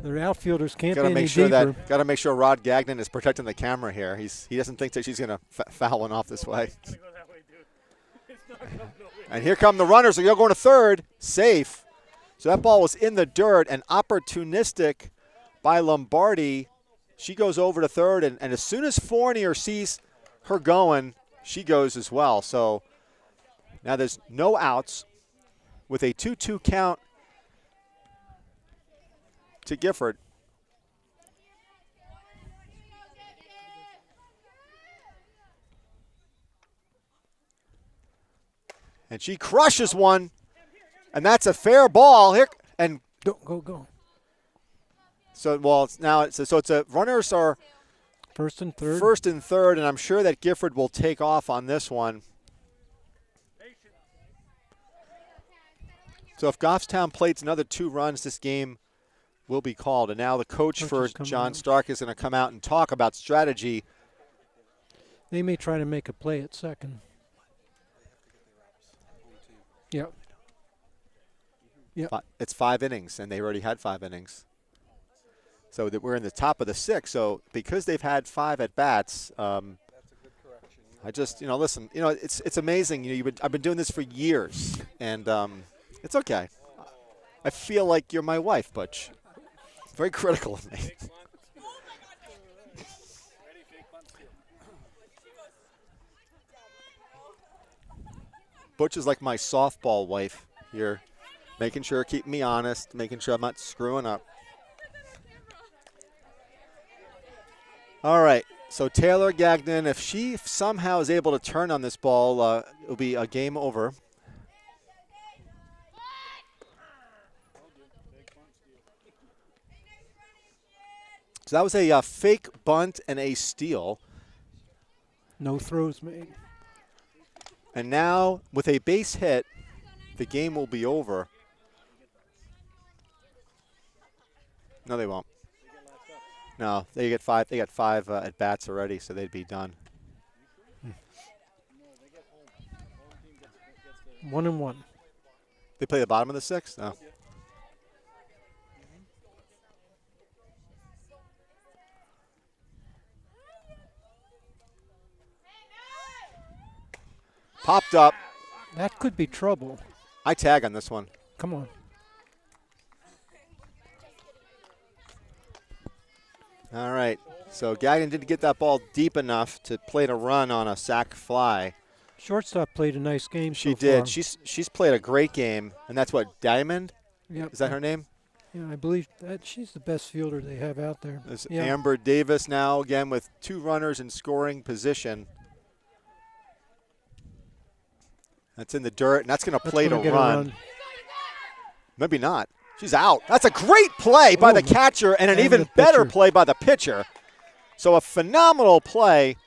Speaker 2: Their outfielders can't
Speaker 1: Got to
Speaker 2: be
Speaker 1: make
Speaker 2: any
Speaker 1: sure
Speaker 2: deeper.
Speaker 1: Got to make sure Rod Gagnon is protecting the camera here. He doesn't think that she's going to foul one off this way.
Speaker 3: Gotta go that way, dude. It's not coming over.
Speaker 1: And here come the runners. They're going to third. Safe. So that ball was in the dirt and opportunistic by Lombardi. She goes over to third, and as soon as Fournier sees her going, she goes as well. So now there's no outs with a 2-2 count to Gifford. And she crushes one. And that's a fair ball. Here and
Speaker 2: Go.
Speaker 1: so well it's now it's a runners are
Speaker 2: First and third.
Speaker 1: first and third, and I'm sure that Gifford will take off on this one. So if Goffstown plates another 2 runs, this game will be called. And now the coach for John Stark is going to come out and talk about strategy.
Speaker 2: They may try to make a play at second. Yep.
Speaker 1: It's 5 innings, and they already had 5 innings. So that we're in the top of the 6th. So because they've had 5 at bats, I just listen. It's amazing. I've been doing this for years, and it's okay. I feel like you're my wife, Butch. Very critical of me. Butch is like my softball wife here, making sure, keeping me honest, making sure I'm not screwing up. All right, so Taylor Gagnon, if she somehow is able to turn on this ball, it'll be a game over. So that was a fake bunt and a steal.
Speaker 2: No throws made.
Speaker 1: And now, with a base hit, the game will be over. No, they won't. No, they get 5. They got 5 at bats already, so they'd be done.
Speaker 2: 1-1.
Speaker 1: They play the bottom of the 6th? No. Popped up.
Speaker 2: That could be trouble.
Speaker 1: I tag on this one.
Speaker 2: Come on.
Speaker 1: All right. So Gagnon didn't get that ball deep enough to plate a run on a sac fly.
Speaker 2: Shortstop played a nice game.
Speaker 1: She
Speaker 2: so
Speaker 1: did.
Speaker 2: far.
Speaker 1: She's played a great game, and that's what, Diamond?
Speaker 2: Yep.
Speaker 1: Is that her name?
Speaker 2: Yeah, I believe that she's the best fielder they have out there.
Speaker 1: There's
Speaker 2: Yeah.
Speaker 1: Amber Davis now again with 2 runners in scoring position. That's in the dirt, and that's going to plate a
Speaker 2: gonna get
Speaker 1: run. Maybe not. She's out. That's a great play by the catcher and an even better play by the pitcher. So a phenomenal play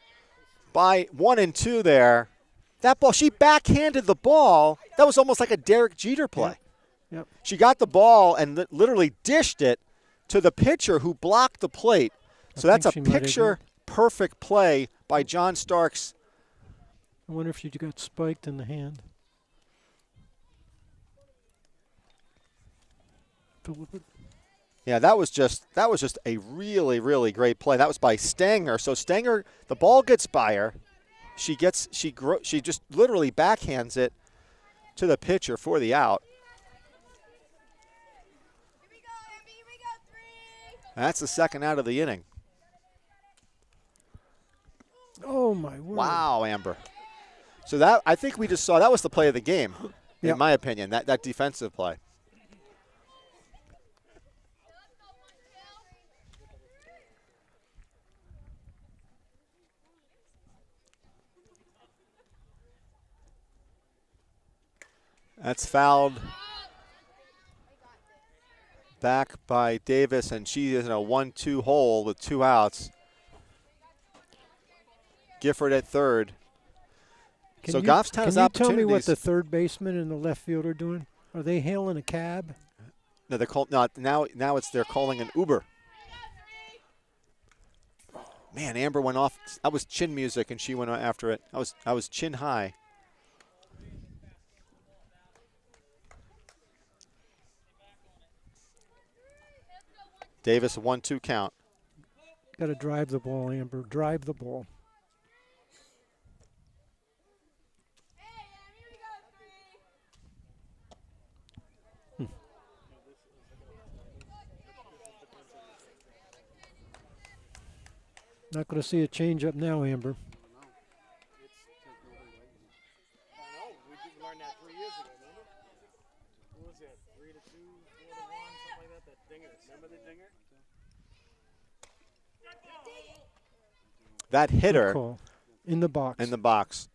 Speaker 1: by 1 and 2 there. That ball, she backhanded the ball. That was almost like a Derek Jeter play.
Speaker 2: Yep.
Speaker 1: She got the ball and literally dished it to the pitcher who blocked the plate. So that's a picture-perfect play by John Starks.
Speaker 2: I wonder if she got spiked in the hand.
Speaker 1: Yeah, that was just a really, really great play. That was by Stanger. So Stanger, the ball gets by her. She just literally backhands it to the pitcher for the out. That's the second out of the inning.
Speaker 2: Oh my word!
Speaker 1: Wow, Amber. So that, I think we just saw, that was the play of the game, in my opinion, that defensive play. That's fouled back by Davis, and she is in a 1-2 hole with 2 outs. Gifford at third. So Goffstown has opportunities.
Speaker 2: Can you tell me what the third baseman and the left field are doing? Are they hailing a cab?
Speaker 1: No, they're called not now. Now they're calling an Uber. Man, Amber went off. That was chin music, and she went after it. I was chin high. Davis, a 1-2 count.
Speaker 2: Got to drive the ball, Amber. Drive the ball. Not going to see a change up now, Amber.
Speaker 3: I know. We did learn that 3 years ago, remember? What was it? 3-2, 4-1, something like that? That dinger. Remember the dinger?
Speaker 1: That hitter
Speaker 2: in the box.
Speaker 1: In the box.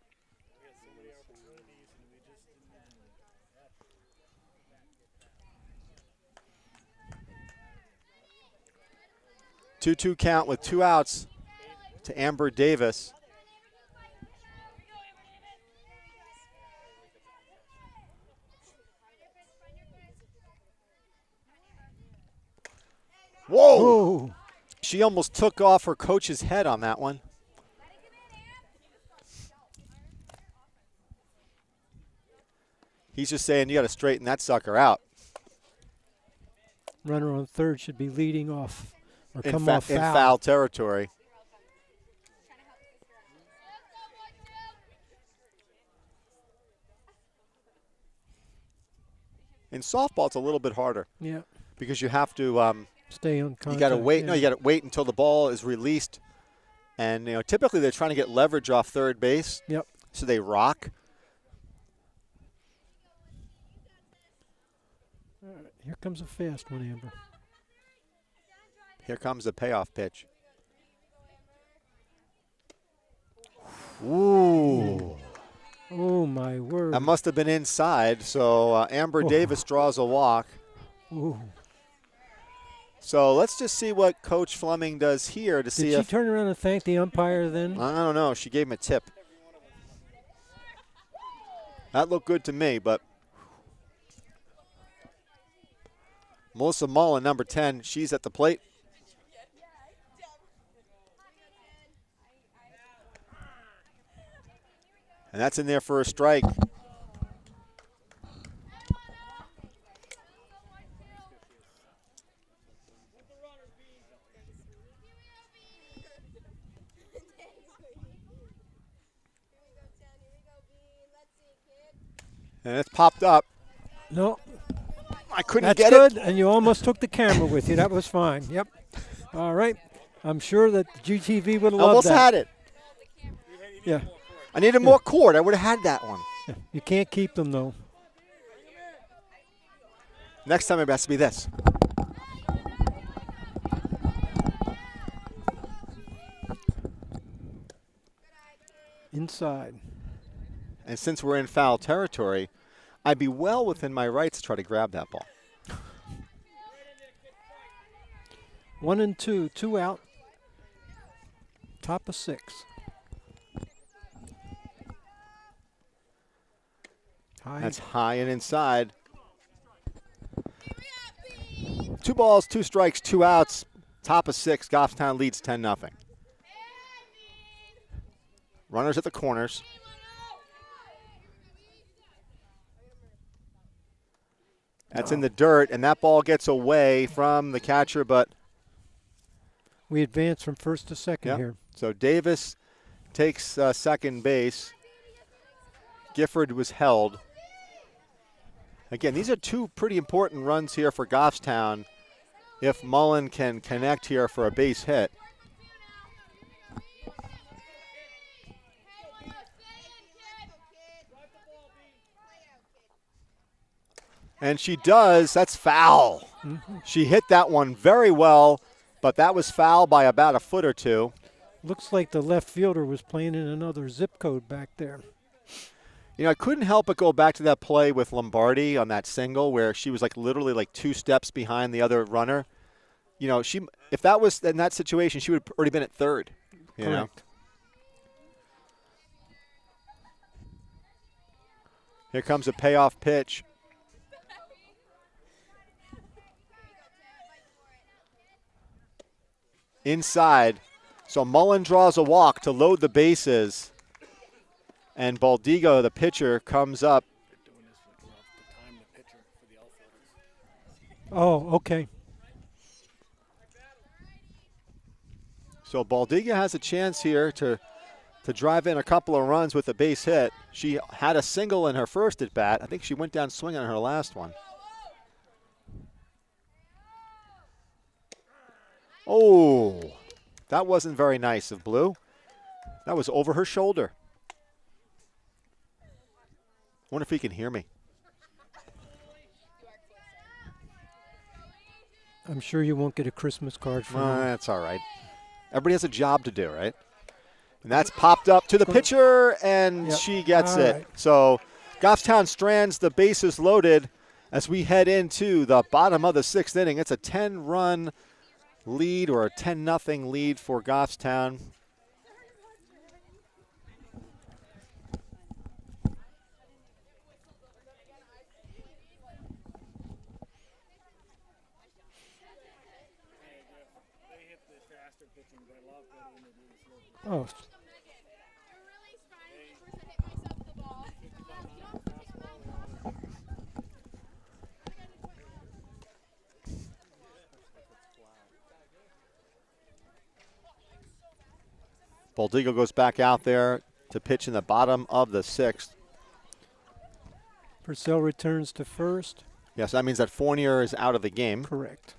Speaker 1: 2-2 count with 2 outs to Amber Davis. Whoa!
Speaker 2: Oh,
Speaker 1: She almost took off her coach's head on that one. He's just saying you got to straighten that sucker out.
Speaker 2: runner on third should be leading off or
Speaker 1: In
Speaker 2: come off
Speaker 1: in
Speaker 2: foul.
Speaker 1: foul territory. In softball, it's a little bit harder
Speaker 2: Yeah,
Speaker 1: because you have to.
Speaker 2: stay on contact.
Speaker 1: You got to wait.
Speaker 2: yeah.
Speaker 1: No, you got to wait until the ball is released, and typically they're trying to get leverage off third base.
Speaker 2: Yep.
Speaker 1: So they rock.
Speaker 2: All right, here comes a fast one, Amber.
Speaker 1: Here comes the payoff pitch. Ooh.
Speaker 2: Oh, my word.
Speaker 1: That must have been inside. So Amber
Speaker 2: Oh.
Speaker 1: Davis draws a walk.
Speaker 2: Ooh.
Speaker 1: So let's just see what Coach Fleming does here to see
Speaker 2: Did she
Speaker 1: if.
Speaker 2: turn around and thank the umpire then?
Speaker 1: I don't know. She gave him a tip. That looked good to me, but Melissa Mullen, number 10, she's at the plate. And that's in there for a strike. And it's popped up.
Speaker 2: No,
Speaker 1: I couldn't
Speaker 2: that's
Speaker 1: get
Speaker 2: good,
Speaker 1: it.
Speaker 2: and you almost took the camera with you. That was fine. Yep. All right. I'm sure that GTV would have loved
Speaker 1: Almost
Speaker 2: that.
Speaker 1: had it.
Speaker 2: Yeah.
Speaker 1: I needed more cord. I would have had that one.
Speaker 2: Yeah. You can't keep them, though.
Speaker 1: Next time it has to be this.
Speaker 2: Inside.
Speaker 1: And since we're in foul territory, I'd be well within my rights to try to grab that ball.
Speaker 2: 1-2, 2 out. Top of 6. High.
Speaker 1: That's high and inside. 2 balls, 2 strikes, 2 outs. Top of 6. Goffstown leads 10-0. Runners at the corners. That's in the dirt, and that ball gets away from the catcher, but
Speaker 2: We advance from first to second
Speaker 1: yeah.
Speaker 2: here.
Speaker 1: So Davis takes second base. Gifford was held. Again, these are 2 pretty important runs here for Goffstown if Mullen can connect here for a base hit. And she does. That's foul. She hit that one very well, but that was foul by about a foot or 2.
Speaker 2: Looks like the left fielder was playing in another zip code back there.
Speaker 1: I couldn't help but go back to that play with Lombardi on that single where she was literally 2 steps behind the other runner. If that was in that situation, she would have already been at third. You know?
Speaker 2: Correct.
Speaker 1: Here comes a payoff pitch. Inside. So Mullen draws a walk to load the bases. And Baldigo, the pitcher, comes up.
Speaker 2: Oh, okay.
Speaker 1: So Baldiga has a chance here to drive in a couple of runs with a base hit. She had a single in her first at bat. I think she went down swinging on her last one. Oh, that wasn't very nice of Blue. That was over her shoulder. I wonder if he can hear me.
Speaker 2: I'm sure you won't get a Christmas card from him.
Speaker 1: That's all right. Everybody has a job to do, right? And that's popped up to the pitcher, and
Speaker 2: Yep.
Speaker 1: she gets
Speaker 2: All
Speaker 1: it.
Speaker 2: right.
Speaker 1: So Goffstown strands the bases loaded as we head into the bottom of the 6th inning. It's a 10-run lead or a 10-0 lead for Goffstown.
Speaker 3: They hit the faster pitching, but I love that when they do the slow pitch.
Speaker 2: Oh,
Speaker 1: Baldigo goes back out there to pitch in the bottom of the 6th.
Speaker 2: Purcell returns to first.
Speaker 1: Yes, that means that Fournier is out of the game.
Speaker 2: Correct.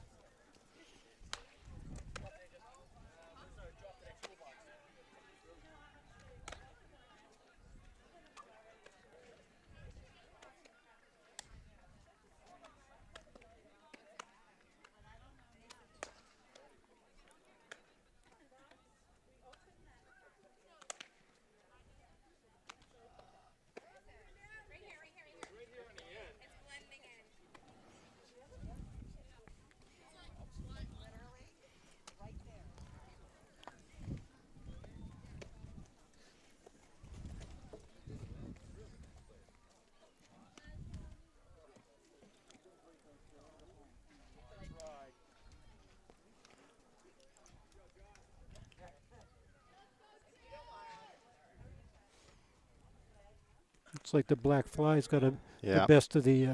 Speaker 2: Looks like the black fly's got the best of the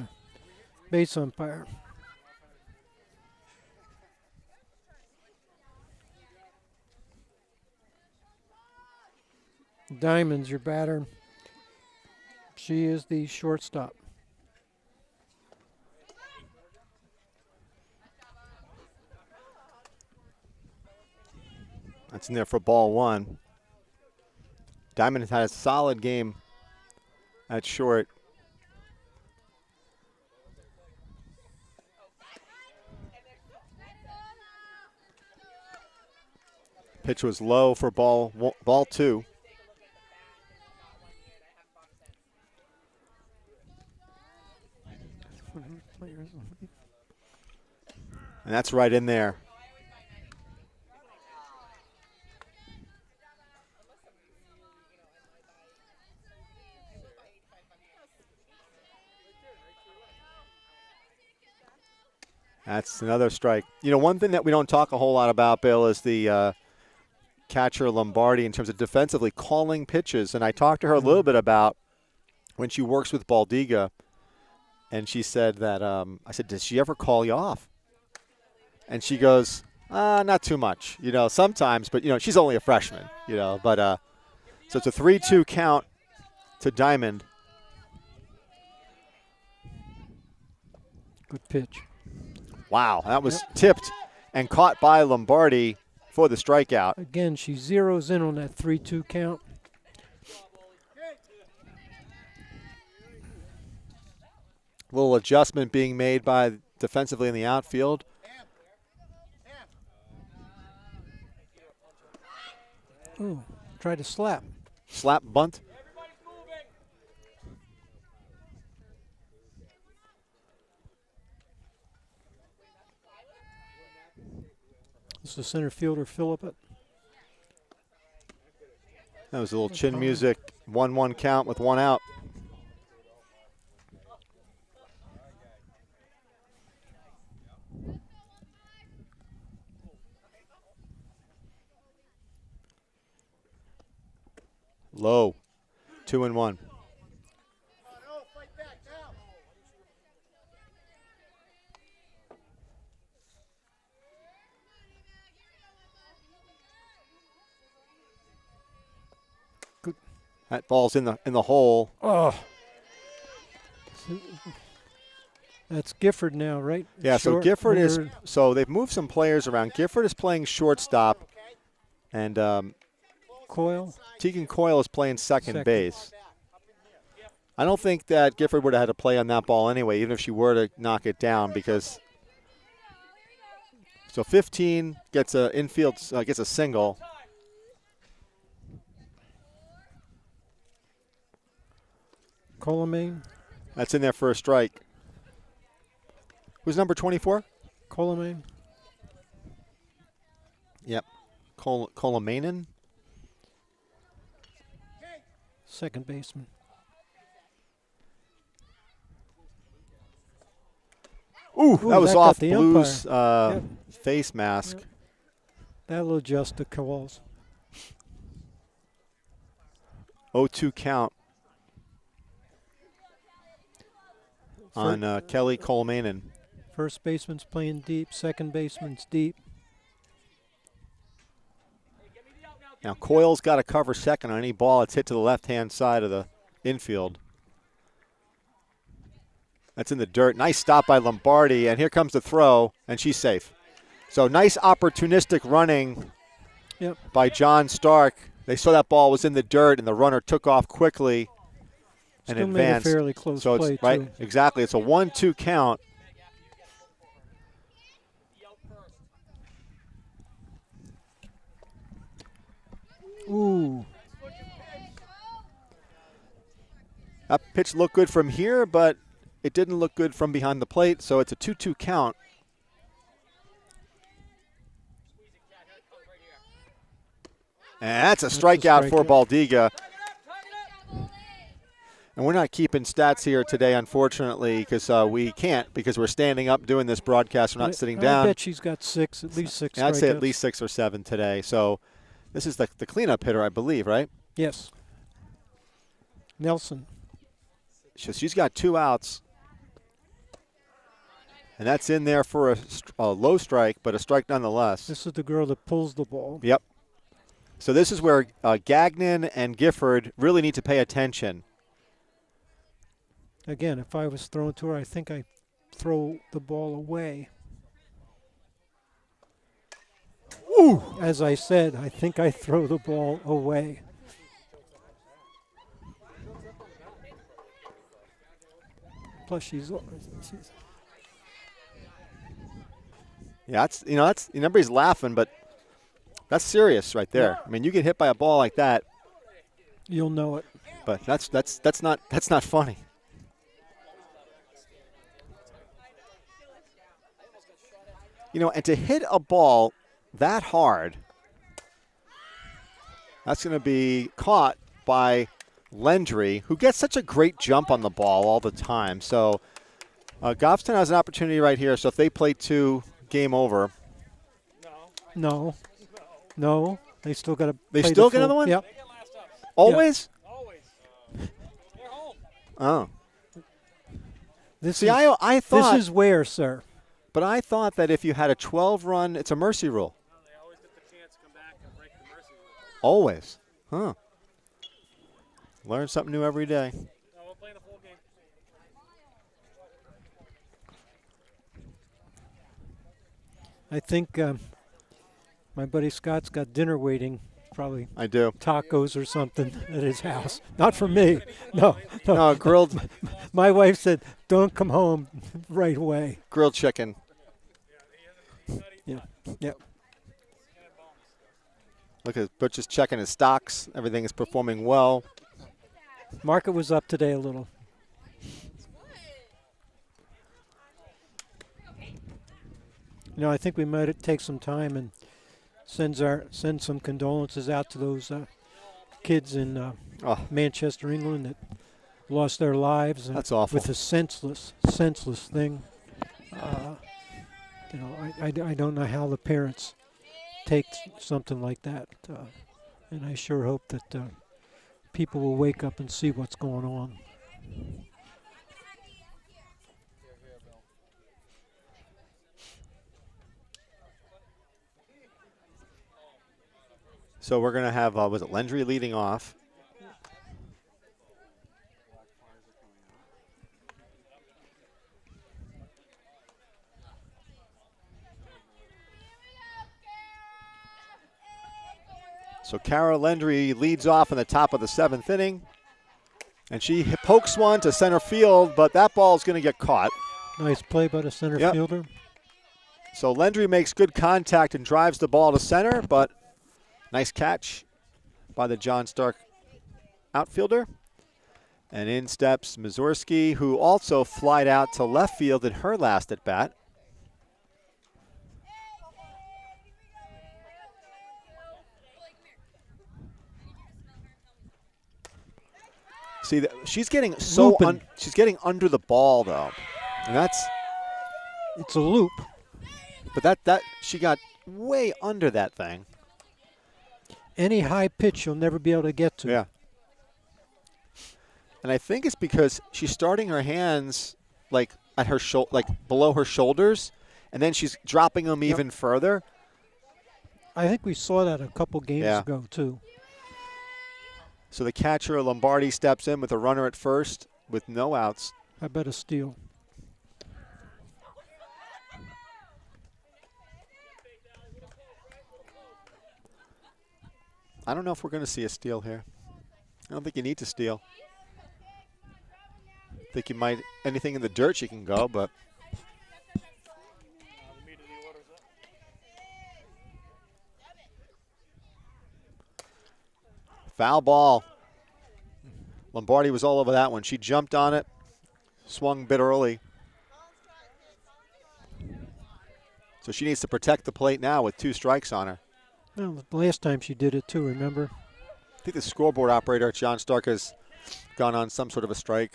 Speaker 2: base umpire. Diamond's your batter. She is the shortstop.
Speaker 1: That's in there for ball 1. Diamond has had a solid game at short. Pitch was low for ball 2. And that's right in there. That's another strike. You know, one thing that we don't talk a whole lot about, Bill, is the catcher Lombardi in terms of defensively calling pitches. And I talked to her a little bit about when she works with Baldiga, and she said that, I said, does she ever call you off? And she goes, not too much, you know, sometimes, but, you know, she's only a freshman, you know. But so it's a 3-2 count to Diamond.
Speaker 2: Good pitch.
Speaker 1: Wow, that was tipped and caught by Lombardi for the strikeout.
Speaker 2: Again, she zeroes in on that 3-2 count.
Speaker 1: Little adjustment being made by defensively in the outfield.
Speaker 2: Ooh, tried to slap.
Speaker 1: Slap bunt.
Speaker 2: It's the center fielder, Phillip.
Speaker 1: That was a little chin music. 1-1 count with 1 out. Low. 2-1. That ball's in the hole.
Speaker 2: Oh. That's Gifford now, right?
Speaker 1: Yeah, so
Speaker 2: Short
Speaker 1: Gifford is
Speaker 2: hitter.
Speaker 1: so they've moved some players around. Gifford is playing shortstop, and
Speaker 2: Coyle.
Speaker 1: Tegan Coyle is playing second base. I don't think that Gifford would have had to play on that ball anyway, even if she were to knock it down, because so 15 gets a infield gets a single.
Speaker 2: Colomane.
Speaker 1: That's in there for a strike. Who's number 24?
Speaker 2: Colomane.
Speaker 1: Yep. Kolamainen.
Speaker 2: Second baseman.
Speaker 1: Ooh, that was
Speaker 2: that got
Speaker 1: off
Speaker 2: the
Speaker 1: Blue's
Speaker 2: umpire.
Speaker 1: face mask.
Speaker 2: Yep. That'll adjust the calls.
Speaker 1: 0-2 count on Kelly Kolamainen.
Speaker 2: First baseman's playing deep. Second baseman's deep.
Speaker 1: Now Coyle's got to cover second on any ball that's hit to the left-hand side of the infield. That's in the dirt. Nice stop by Lombardi, and here comes the throw, and she's safe. So nice opportunistic running by John Stark. They saw that ball was in the dirt, and the runner took off quickly and
Speaker 2: Still
Speaker 1: advanced.
Speaker 2: made a fairly close
Speaker 1: so
Speaker 2: play,
Speaker 1: it's right,
Speaker 2: too.
Speaker 1: exactly. It's a 1-2 count.
Speaker 2: Ooh.
Speaker 1: That pitch looked good from here, but it didn't look good from behind the plate, so it's a 2-2 count. And that's a strikeout for Baldiga. And we're not keeping stats here today, unfortunately, because we can't, because we're standing up doing this broadcast. We're not sitting down.
Speaker 2: I bet she's got at least six strikeouts.
Speaker 1: I'd say at least 6 or 7 today. So this is the cleanup hitter, I believe, right?
Speaker 2: Yes. Nelson.
Speaker 1: She's got 2 outs. And that's in there for a low strike, but a strike nonetheless.
Speaker 2: This is the girl that pulls the ball.
Speaker 1: Yep. So this is where Gagnon and Gifford really need to pay attention.
Speaker 2: Again, if I was thrown to her, I think I throw the ball away. Ooh! As I said, I think I throw the ball away. Plus, she's
Speaker 1: Yeah, that's nobody's laughing, but that's serious right there. I mean, you get hit by a ball like that,
Speaker 2: you'll know it.
Speaker 1: but that's not funny. And to hit a ball that hard, that's going to be caught by Lendry, who gets such a great jump on the ball all the time. So Goffstown has an opportunity right here. So if they play 2, game over.
Speaker 2: No. They still got to.
Speaker 1: They still get another one?
Speaker 2: Yep.
Speaker 1: Always?
Speaker 2: Yep.
Speaker 3: Always. They're home.
Speaker 1: Oh.
Speaker 2: I thought. This is where, sir.
Speaker 1: But I thought that if you had a 12-run, it's a mercy rule.
Speaker 3: No, they always get the chance to come back and break the mercy rule.
Speaker 1: Always. Huh. Learn something new every day.
Speaker 3: No, we're playing a full game.
Speaker 2: I think my buddy Scott's got dinner waiting. Probably
Speaker 1: I do.
Speaker 2: tacos or something at his house. Not for me. No.
Speaker 1: No, grilled
Speaker 2: My wife said, "Don't come home right away."
Speaker 1: grilled chicken.
Speaker 2: Yeah. Yep.
Speaker 1: Look at Butch is checking his stocks. Everything is performing well.
Speaker 2: Market was up today a little. I think we might take some time and send some condolences out to those kids in Manchester, England that lost their lives.
Speaker 1: That's awful.
Speaker 2: With a senseless thing. I don't know how the parents take something like that, and I sure hope that people will wake up and see what's going on.
Speaker 1: So we're going to have, was it Lendry leading off? So Kara Lendry leads off in the top of the 7th inning. And she pokes one to center field, but that ball is going to get caught.
Speaker 2: Nice play by the center fielder.
Speaker 1: So Lendry makes good contact and drives the ball to center, but nice catch by the John Stark outfielder. And in steps Mazurski, who also flied out to left field in her last at bat. See, she's getting so
Speaker 2: Looping.
Speaker 1: she's getting under the ball though, and
Speaker 2: It's a loop.
Speaker 1: but that she got way under that thing.
Speaker 2: Any high pitch you'll never be able to get to.
Speaker 1: Yeah. And I think it's because she's starting her hands like at her like below her shoulders, and then she's dropping them even further.
Speaker 2: I think we saw that a couple games
Speaker 1: Yeah.
Speaker 2: ago too.
Speaker 1: So the catcher Lombardi steps in with a runner at first with no outs.
Speaker 2: I bet a steal.
Speaker 1: I don't know if we're going to see a steal here. I don't think you need to steal. I think you might, anything in the dirt you can go, but. Foul ball. Lombardi was all over that one. She jumped on it, swung a bit early. So she needs to protect the plate now with 2 strikes on her.
Speaker 2: Well, the last time she did it too, remember?
Speaker 1: I think the scoreboard operator, John Stark, has gone on some sort of a strike.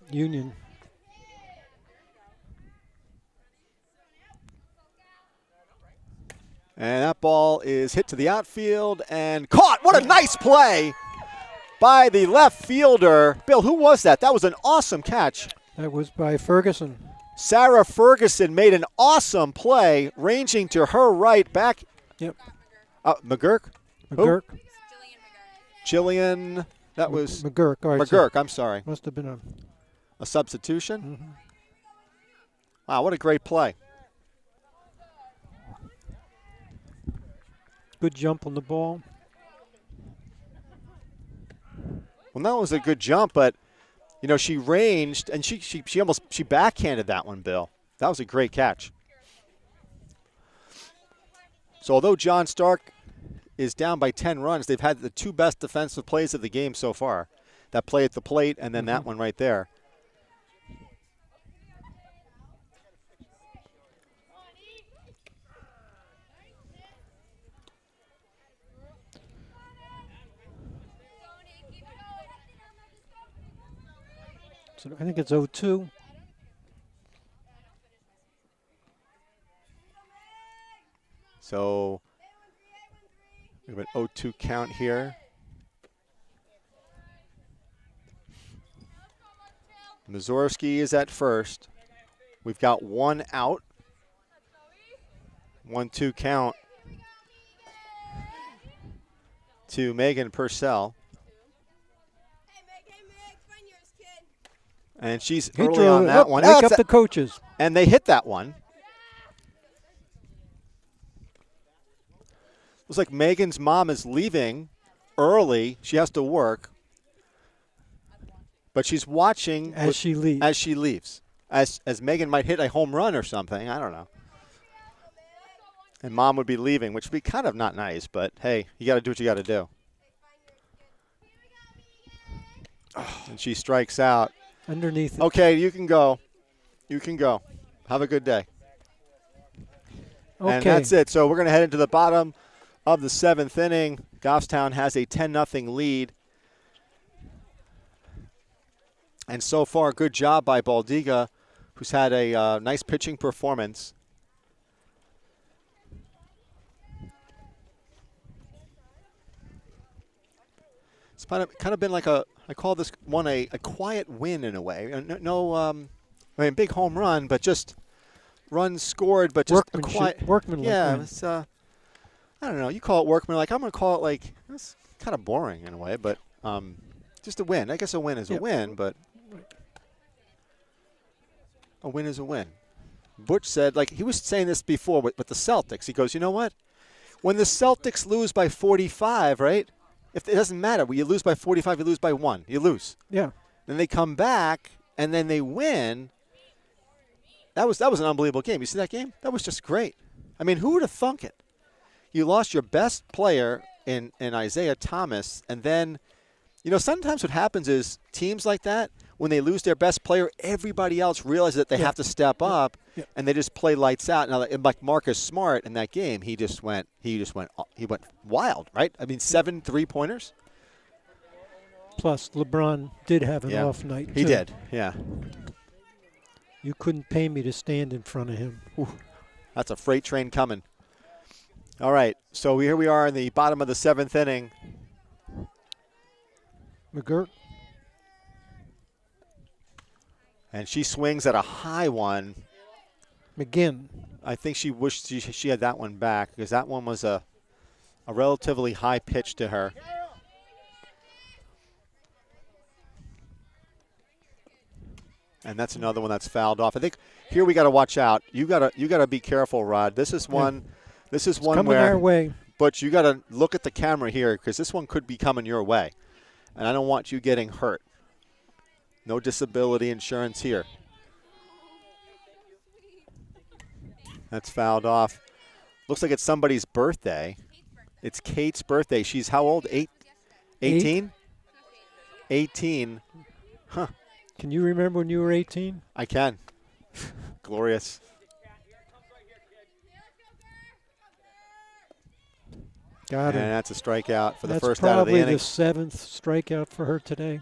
Speaker 2: Union.
Speaker 1: And that ball is hit to the outfield and caught. What a nice play by the left fielder. Bill, who was that? That was an awesome catch.
Speaker 2: That was by Ferguson.
Speaker 1: Sarah Ferguson made an awesome play, ranging to her right back.
Speaker 2: Yep.
Speaker 1: McGurk?
Speaker 2: McGurk.
Speaker 1: Jillian. That was
Speaker 2: McGurk. All right,
Speaker 1: McGurk. I'm sorry.
Speaker 2: Must have been
Speaker 1: A substitution?
Speaker 2: Mhm.
Speaker 1: Wow, what a great play.
Speaker 2: good jump on the ball.
Speaker 1: Well, that was a good jump, but you know, she ranged and she almost backhanded that one, Bill. That was a great catch. So although John Stark is down by 10 runs, they've had the 2 best defensive plays of the game so far. That play at the plate and then that one right there.
Speaker 2: So I think it's 0-2.
Speaker 1: So we have an 0-2 count here. Mazurski is at first. We've got 1 out. 1-2 count to Megan Purcell. And she's early on that one.
Speaker 2: Wake up the coaches.
Speaker 1: And they hit that one. Looks like Megan's mom is leaving early. She has to work. But she's watching
Speaker 2: As she leaves.
Speaker 1: As she leaves. As Megan might hit a home run or something. I don't know. And mom would be leaving, which would be kind of not nice. But, hey, you got to do what you got to do. And she strikes out.
Speaker 2: Underneath it.
Speaker 1: Okay, you can go. You can go. Have a good day.
Speaker 2: Okay.
Speaker 1: And that's it. So we're going to head into the bottom of the 7th inning. Goffstown has a 10-0 lead. And so far, good job by Baldiga, who's had a nice pitching performance. It's kind of been like I call this one a quiet win in a way. Big home run, but just runs scored, but just a quiet.
Speaker 2: Workmanlike
Speaker 1: yeah,
Speaker 2: win.
Speaker 1: it's I don't know. You call it workmanlike. I'm going to call it like it's kind of boring in a way, but just a win. I guess a win is a win, but a win is a win. Butch said, like he was saying this before with the Celtics. He goes, you know what? When the Celtics lose by 45, right? If it doesn't matter, when you lose by 45, you lose by 1. You lose.
Speaker 2: Yeah.
Speaker 1: Then they come back and then they win. That was an unbelievable game. You see that game? That was just great. I mean, who would have thunk it? You lost your best player in Isaiah Thomas, and then, you know, sometimes what happens is teams like that, when they lose their best player, everybody else realizes that they have to step up, and they just play lights out. Now, like Marcus Smart in that game, he went wild, right? I mean, 7 3-pointers.
Speaker 2: Plus, LeBron did have an
Speaker 1: Yeah.
Speaker 2: off night,
Speaker 1: He
Speaker 2: too.
Speaker 1: did, yeah.
Speaker 2: You couldn't pay me to stand in front of him.
Speaker 1: That's a freight train coming. All right, so here we are in the bottom of the 7th inning.
Speaker 2: McGirt,
Speaker 1: And she swings at a high one.
Speaker 2: McGinn.
Speaker 1: I think she wished she had that one back because that one was a relatively high pitch to her. And that's another one that's fouled off. I think here we got to watch out. You got to be careful, Rod. This is one. This is one
Speaker 2: Coming
Speaker 1: where.
Speaker 2: our way.
Speaker 1: But you got to look at the camera here because this one could be coming your way, and I don't want you getting hurt. No disability insurance here. That's fouled off. Looks like it's somebody's birthday. It's Kate's birthday. She's how old? 18? 18. Huh.
Speaker 2: Can you remember when you were 18?
Speaker 1: I can. Glorious.
Speaker 2: Got
Speaker 1: And
Speaker 2: it.
Speaker 1: that's a strikeout for the
Speaker 2: That's
Speaker 1: first out of the
Speaker 2: probably
Speaker 1: inning.
Speaker 2: the 7th strikeout for her today.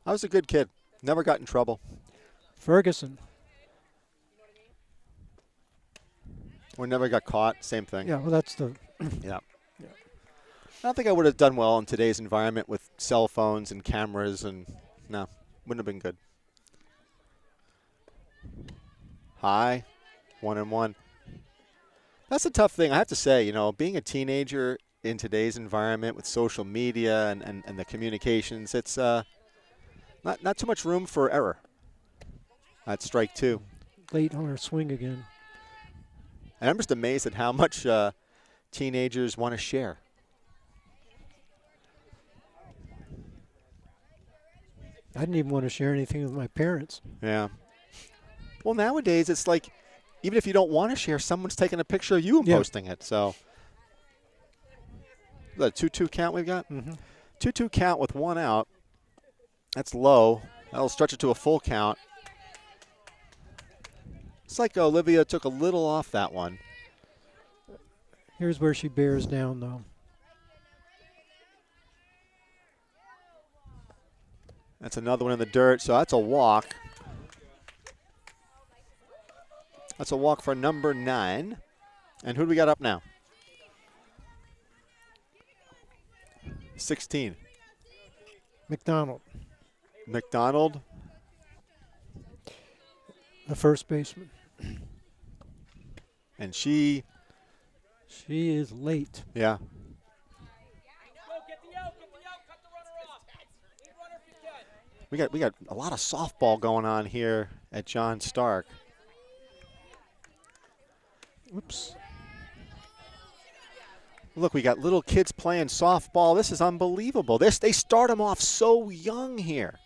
Speaker 1: I was a good kid. Never got in trouble.
Speaker 2: Ferguson.
Speaker 1: Or never got caught. Same thing.
Speaker 2: Yeah, well, that's the.
Speaker 1: Yeah. I don't think I would have done well in today's environment with cell phones and cameras, and no, wouldn't have been good. High, 1-1. That's a tough thing. I have to say, being a teenager in today's environment with social media and the communications, it's not too much room for error. That's strike 2.
Speaker 2: Late on her swing again.
Speaker 1: And I'm just amazed at how much teenagers want to share.
Speaker 2: I didn't even want to share anything with my parents.
Speaker 1: Yeah. Well, nowadays it's like, even if you don't want to share, someone's taking a picture of you and posting it. So, is that a 2-2 count we've got?
Speaker 2: Mm-hmm.
Speaker 1: 2-2 count with 1 out. That's low. That'll stretch it to a full count. It's like Olivia took a little off that one.
Speaker 2: Here's where she bears down, though.
Speaker 1: That's another one in the dirt, so that's a walk. That's a walk for number 9. And who do we got up now? 16.
Speaker 2: McDonald,
Speaker 1: McDonald.
Speaker 2: the first baseman.
Speaker 1: And she,
Speaker 2: is late.
Speaker 1: yeah. We got a lot of softball going on here at John Stark.
Speaker 2: Whoops.
Speaker 1: Look, we got little kids playing softball. This is unbelievable. They start them off so young here.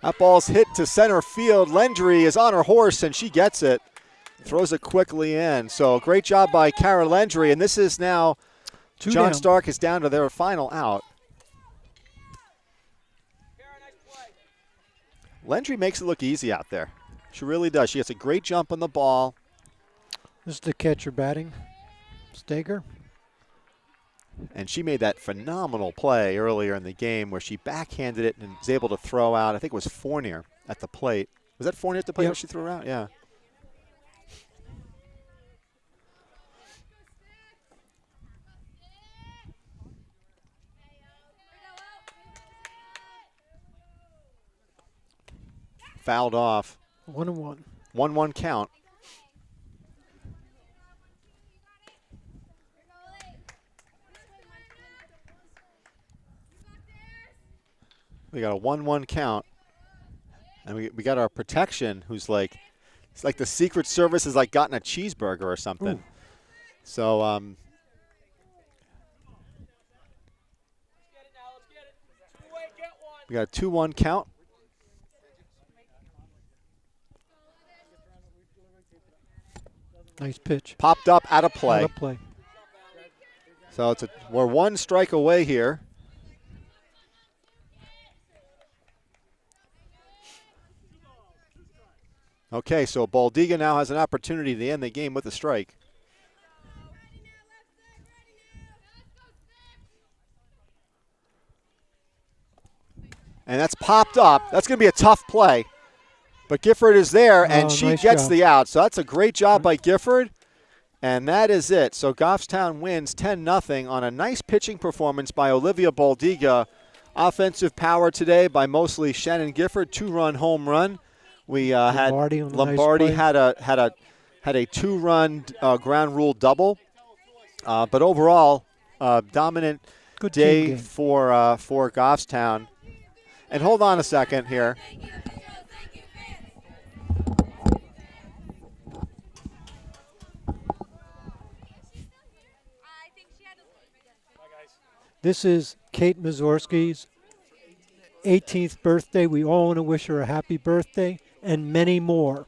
Speaker 1: That ball's hit to center field. Lendry is on her horse, and she gets it. Throws it quickly in. So great job by Kara Lendry, and this is now
Speaker 2: Two
Speaker 1: John
Speaker 2: down.
Speaker 1: Stark is down to their final out. Lendry makes it look easy out there. She really does. She gets a great jump on the ball.
Speaker 2: This is the catcher batting. Steger.
Speaker 1: And she made that phenomenal play earlier in the game where she backhanded it and was able to throw out, I think it was Fournier at the plate. Was that Fournier at the plate
Speaker 2: Yep.
Speaker 1: where she threw out? Yeah. Fouled off.
Speaker 2: 1-1.
Speaker 1: 1-1 count. We got a 1-1 count. And we got our protection who's like, it's like the Secret Service has like gotten a cheeseburger or something.
Speaker 2: Ooh.
Speaker 1: So, we got a 2-1 count.
Speaker 2: Nice pitch.
Speaker 1: Popped up out of play.
Speaker 2: Out of play.
Speaker 1: So we're 1 strike away here. Okay, so Baldiga now has an opportunity to end the game with a strike. And that's popped up. That's going to be a tough play. But Gifford is there, and she
Speaker 2: nice
Speaker 1: gets
Speaker 2: job.
Speaker 1: the out. So that's a great job by Gifford. And that is it. So Goffstown wins 10-0 on a nice pitching performance by Olivia Baldiga. Offensive power today by mostly Shannon Gifford, 2-run home run. We had
Speaker 2: Lombardi on a nice
Speaker 1: Lombardi
Speaker 2: play.
Speaker 1: had a 2-run ground rule double. But overall, dominant
Speaker 2: Good team
Speaker 1: day
Speaker 2: game.
Speaker 1: for Goffstown. And hold on a second here.
Speaker 2: This is Kate Mazorski's 18th birthday. We all want to wish her a happy birthday and many more.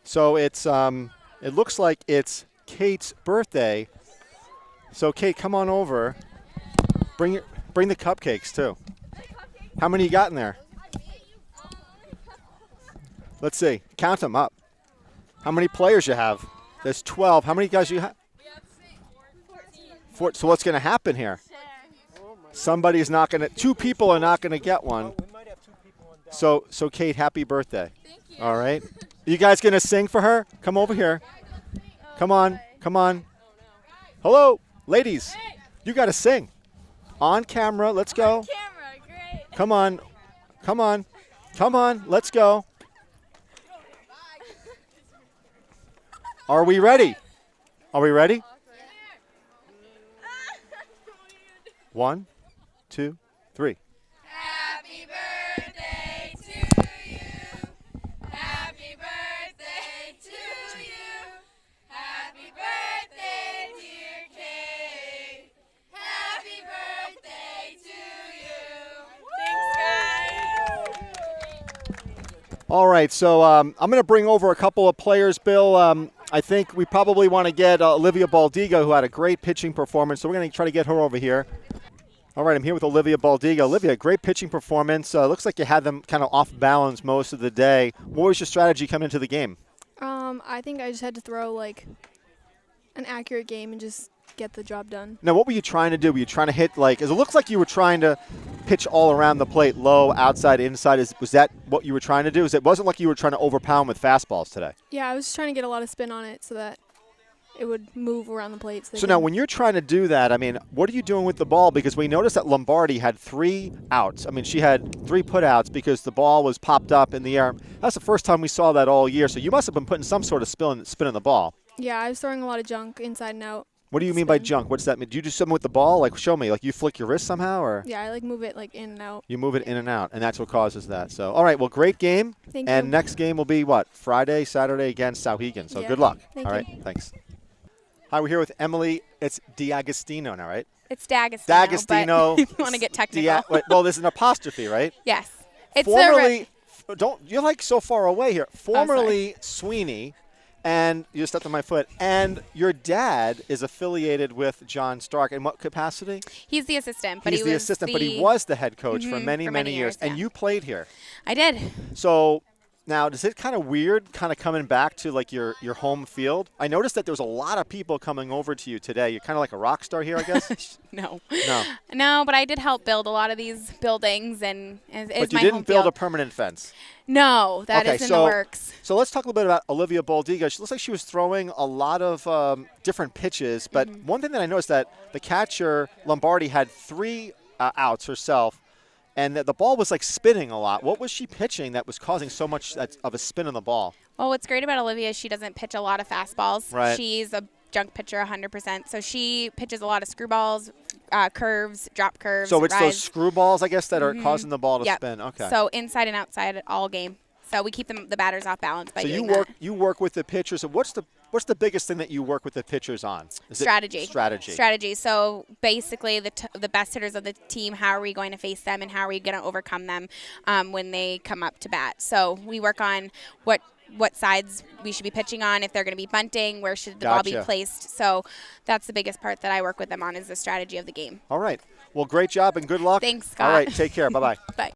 Speaker 1: So it's it looks like it's Kate's birthday. So Kate, come on over. Bring the cupcakes too. How many you got in there? Let's see. Count them up. How many players you have? There's 12. How many guys you have?
Speaker 5: We have 14.
Speaker 1: So what's going to happen here? Somebody's not going to. 2 people are not going to get one. So Kate, happy birthday.
Speaker 5: Thank you.
Speaker 1: All right. You guys going to sing for her? Come over here. Come on. Come on. Hello, ladies. You got to sing. On camera. Let's go.
Speaker 5: Camera, great.
Speaker 1: Come on. Come on. Come on. Let's go. Are we ready? Are we ready? 1, 2, 3.
Speaker 5: Happy birthday to you. Happy birthday to you. Happy birthday, dear Kate. Happy birthday to you. Thanks, guys.
Speaker 1: All right, so I'm going to bring over a couple of players, Bill. I think we probably want to get Olivia Baldiga, who had a great pitching performance, so we're going to try to get her over here. All right, I'm here with Olivia Baldiga. Olivia, great pitching performance. Looks like you had them kind of off balance most of the day. What was your strategy coming into the game?
Speaker 6: I think I just had to throw like an accurate game and just get the job done.
Speaker 1: Now, what were you trying to do? Were you trying to hit, like, 'cause it looks like you were trying to pitch all around the plate, low, outside, inside. Was that what you were trying to do? It wasn't like you were trying to overpower them with fastballs today.
Speaker 6: Yeah, I was just trying to get a lot of spin on it so that it would move around the plate.
Speaker 1: So now when you're trying to do that, I mean, what are you doing with the ball? Because we noticed that Lombardi had 3 outs. I mean, she had 3 putouts because the ball was popped up in the air. That's the first time we saw that all year. So you must have been putting some sort of spin in the ball.
Speaker 6: Yeah, I was throwing a lot of junk inside and out.
Speaker 1: What do you mean by
Speaker 6: Spin.
Speaker 1: junk? What does that mean? Do you do something with the ball? Like, show me. Like, you flick your wrist somehow, or
Speaker 6: Yeah, I like move it like in and out.
Speaker 1: you move it in and out, and that's what causes that. So, all right, well, great game.
Speaker 6: Thank
Speaker 1: And
Speaker 6: you.
Speaker 1: next game will be what? Friday, Saturday against Sauhegan. So
Speaker 6: Yeah.
Speaker 1: good luck.
Speaker 6: Thank
Speaker 1: all
Speaker 6: you.
Speaker 1: right, thanks. Hi, we're here with Emily. It's D'Agostino now, right?
Speaker 7: It's D'Agostino.
Speaker 1: D'Agostino.
Speaker 7: But if you want to get technical.
Speaker 1: Well, there's an apostrophe, right?
Speaker 7: Yes. It's
Speaker 1: Formerly, you're like so far away here.
Speaker 7: sorry.
Speaker 1: Formerly Sweeney, and you stepped on my foot. And your dad is affiliated with John Stark. In what capacity?
Speaker 7: he's the assistant, but
Speaker 1: He's
Speaker 7: he
Speaker 1: the
Speaker 7: was
Speaker 1: assistant, but he was the head coach for
Speaker 7: Mhm,
Speaker 1: many,
Speaker 7: for
Speaker 1: many
Speaker 7: many
Speaker 1: years.
Speaker 7: years,
Speaker 1: And
Speaker 7: yeah.
Speaker 1: you played here.
Speaker 7: I did.
Speaker 1: So now, is it kind of weird kind of coming back to like your home field? I noticed that there was a lot of people coming over to you today. You're kind of like a rock star here, I guess?
Speaker 7: No.
Speaker 1: No.
Speaker 7: No, but I did help build a lot of these buildings, and it's
Speaker 1: But you
Speaker 7: my
Speaker 1: didn't
Speaker 7: home
Speaker 1: build a
Speaker 7: field.
Speaker 1: permanent fence.
Speaker 7: No, that
Speaker 1: Okay,
Speaker 7: is in
Speaker 1: so-
Speaker 7: the works.
Speaker 1: So let's talk a little bit about Olivia Baldiga. She looks like she was throwing a lot of different pitches, but one thing that I noticed that the catcher, Lombardi, had 3 outs herself, and the ball was like spinning a lot. What was she pitching that was causing so much of a spin on the ball?
Speaker 7: Well, what's great about Olivia is she doesn't pitch a lot of fastballs.
Speaker 1: Right.
Speaker 7: She's a junk pitcher 100%. So she pitches a lot of screwballs, curves, drop curves,
Speaker 1: So it's those
Speaker 7: rise.
Speaker 1: screwballs, I guess, that are causing the ball to
Speaker 7: Yep.
Speaker 1: spin. Okay.
Speaker 7: So inside and outside all game. So we keep the batters off balance by
Speaker 1: So
Speaker 7: doing
Speaker 1: you work with the pitchers. And what's the biggest thing that you work with the pitchers on? Is it
Speaker 7: strategy.
Speaker 1: Strategy.
Speaker 7: So basically, the best hitters of the team, how are we going to face them, and how are we going to overcome them when they come up to bat? So we work on what sides we should be pitching on, if they're going to be bunting, where should the ball be
Speaker 1: Gotcha.
Speaker 7: placed. So that's the biggest part that I work with them on, is the strategy of the game.
Speaker 1: All right. Well, great job and good luck.
Speaker 7: Thanks, Scott.
Speaker 1: All right. Take care. Bye-bye.
Speaker 7: Bye.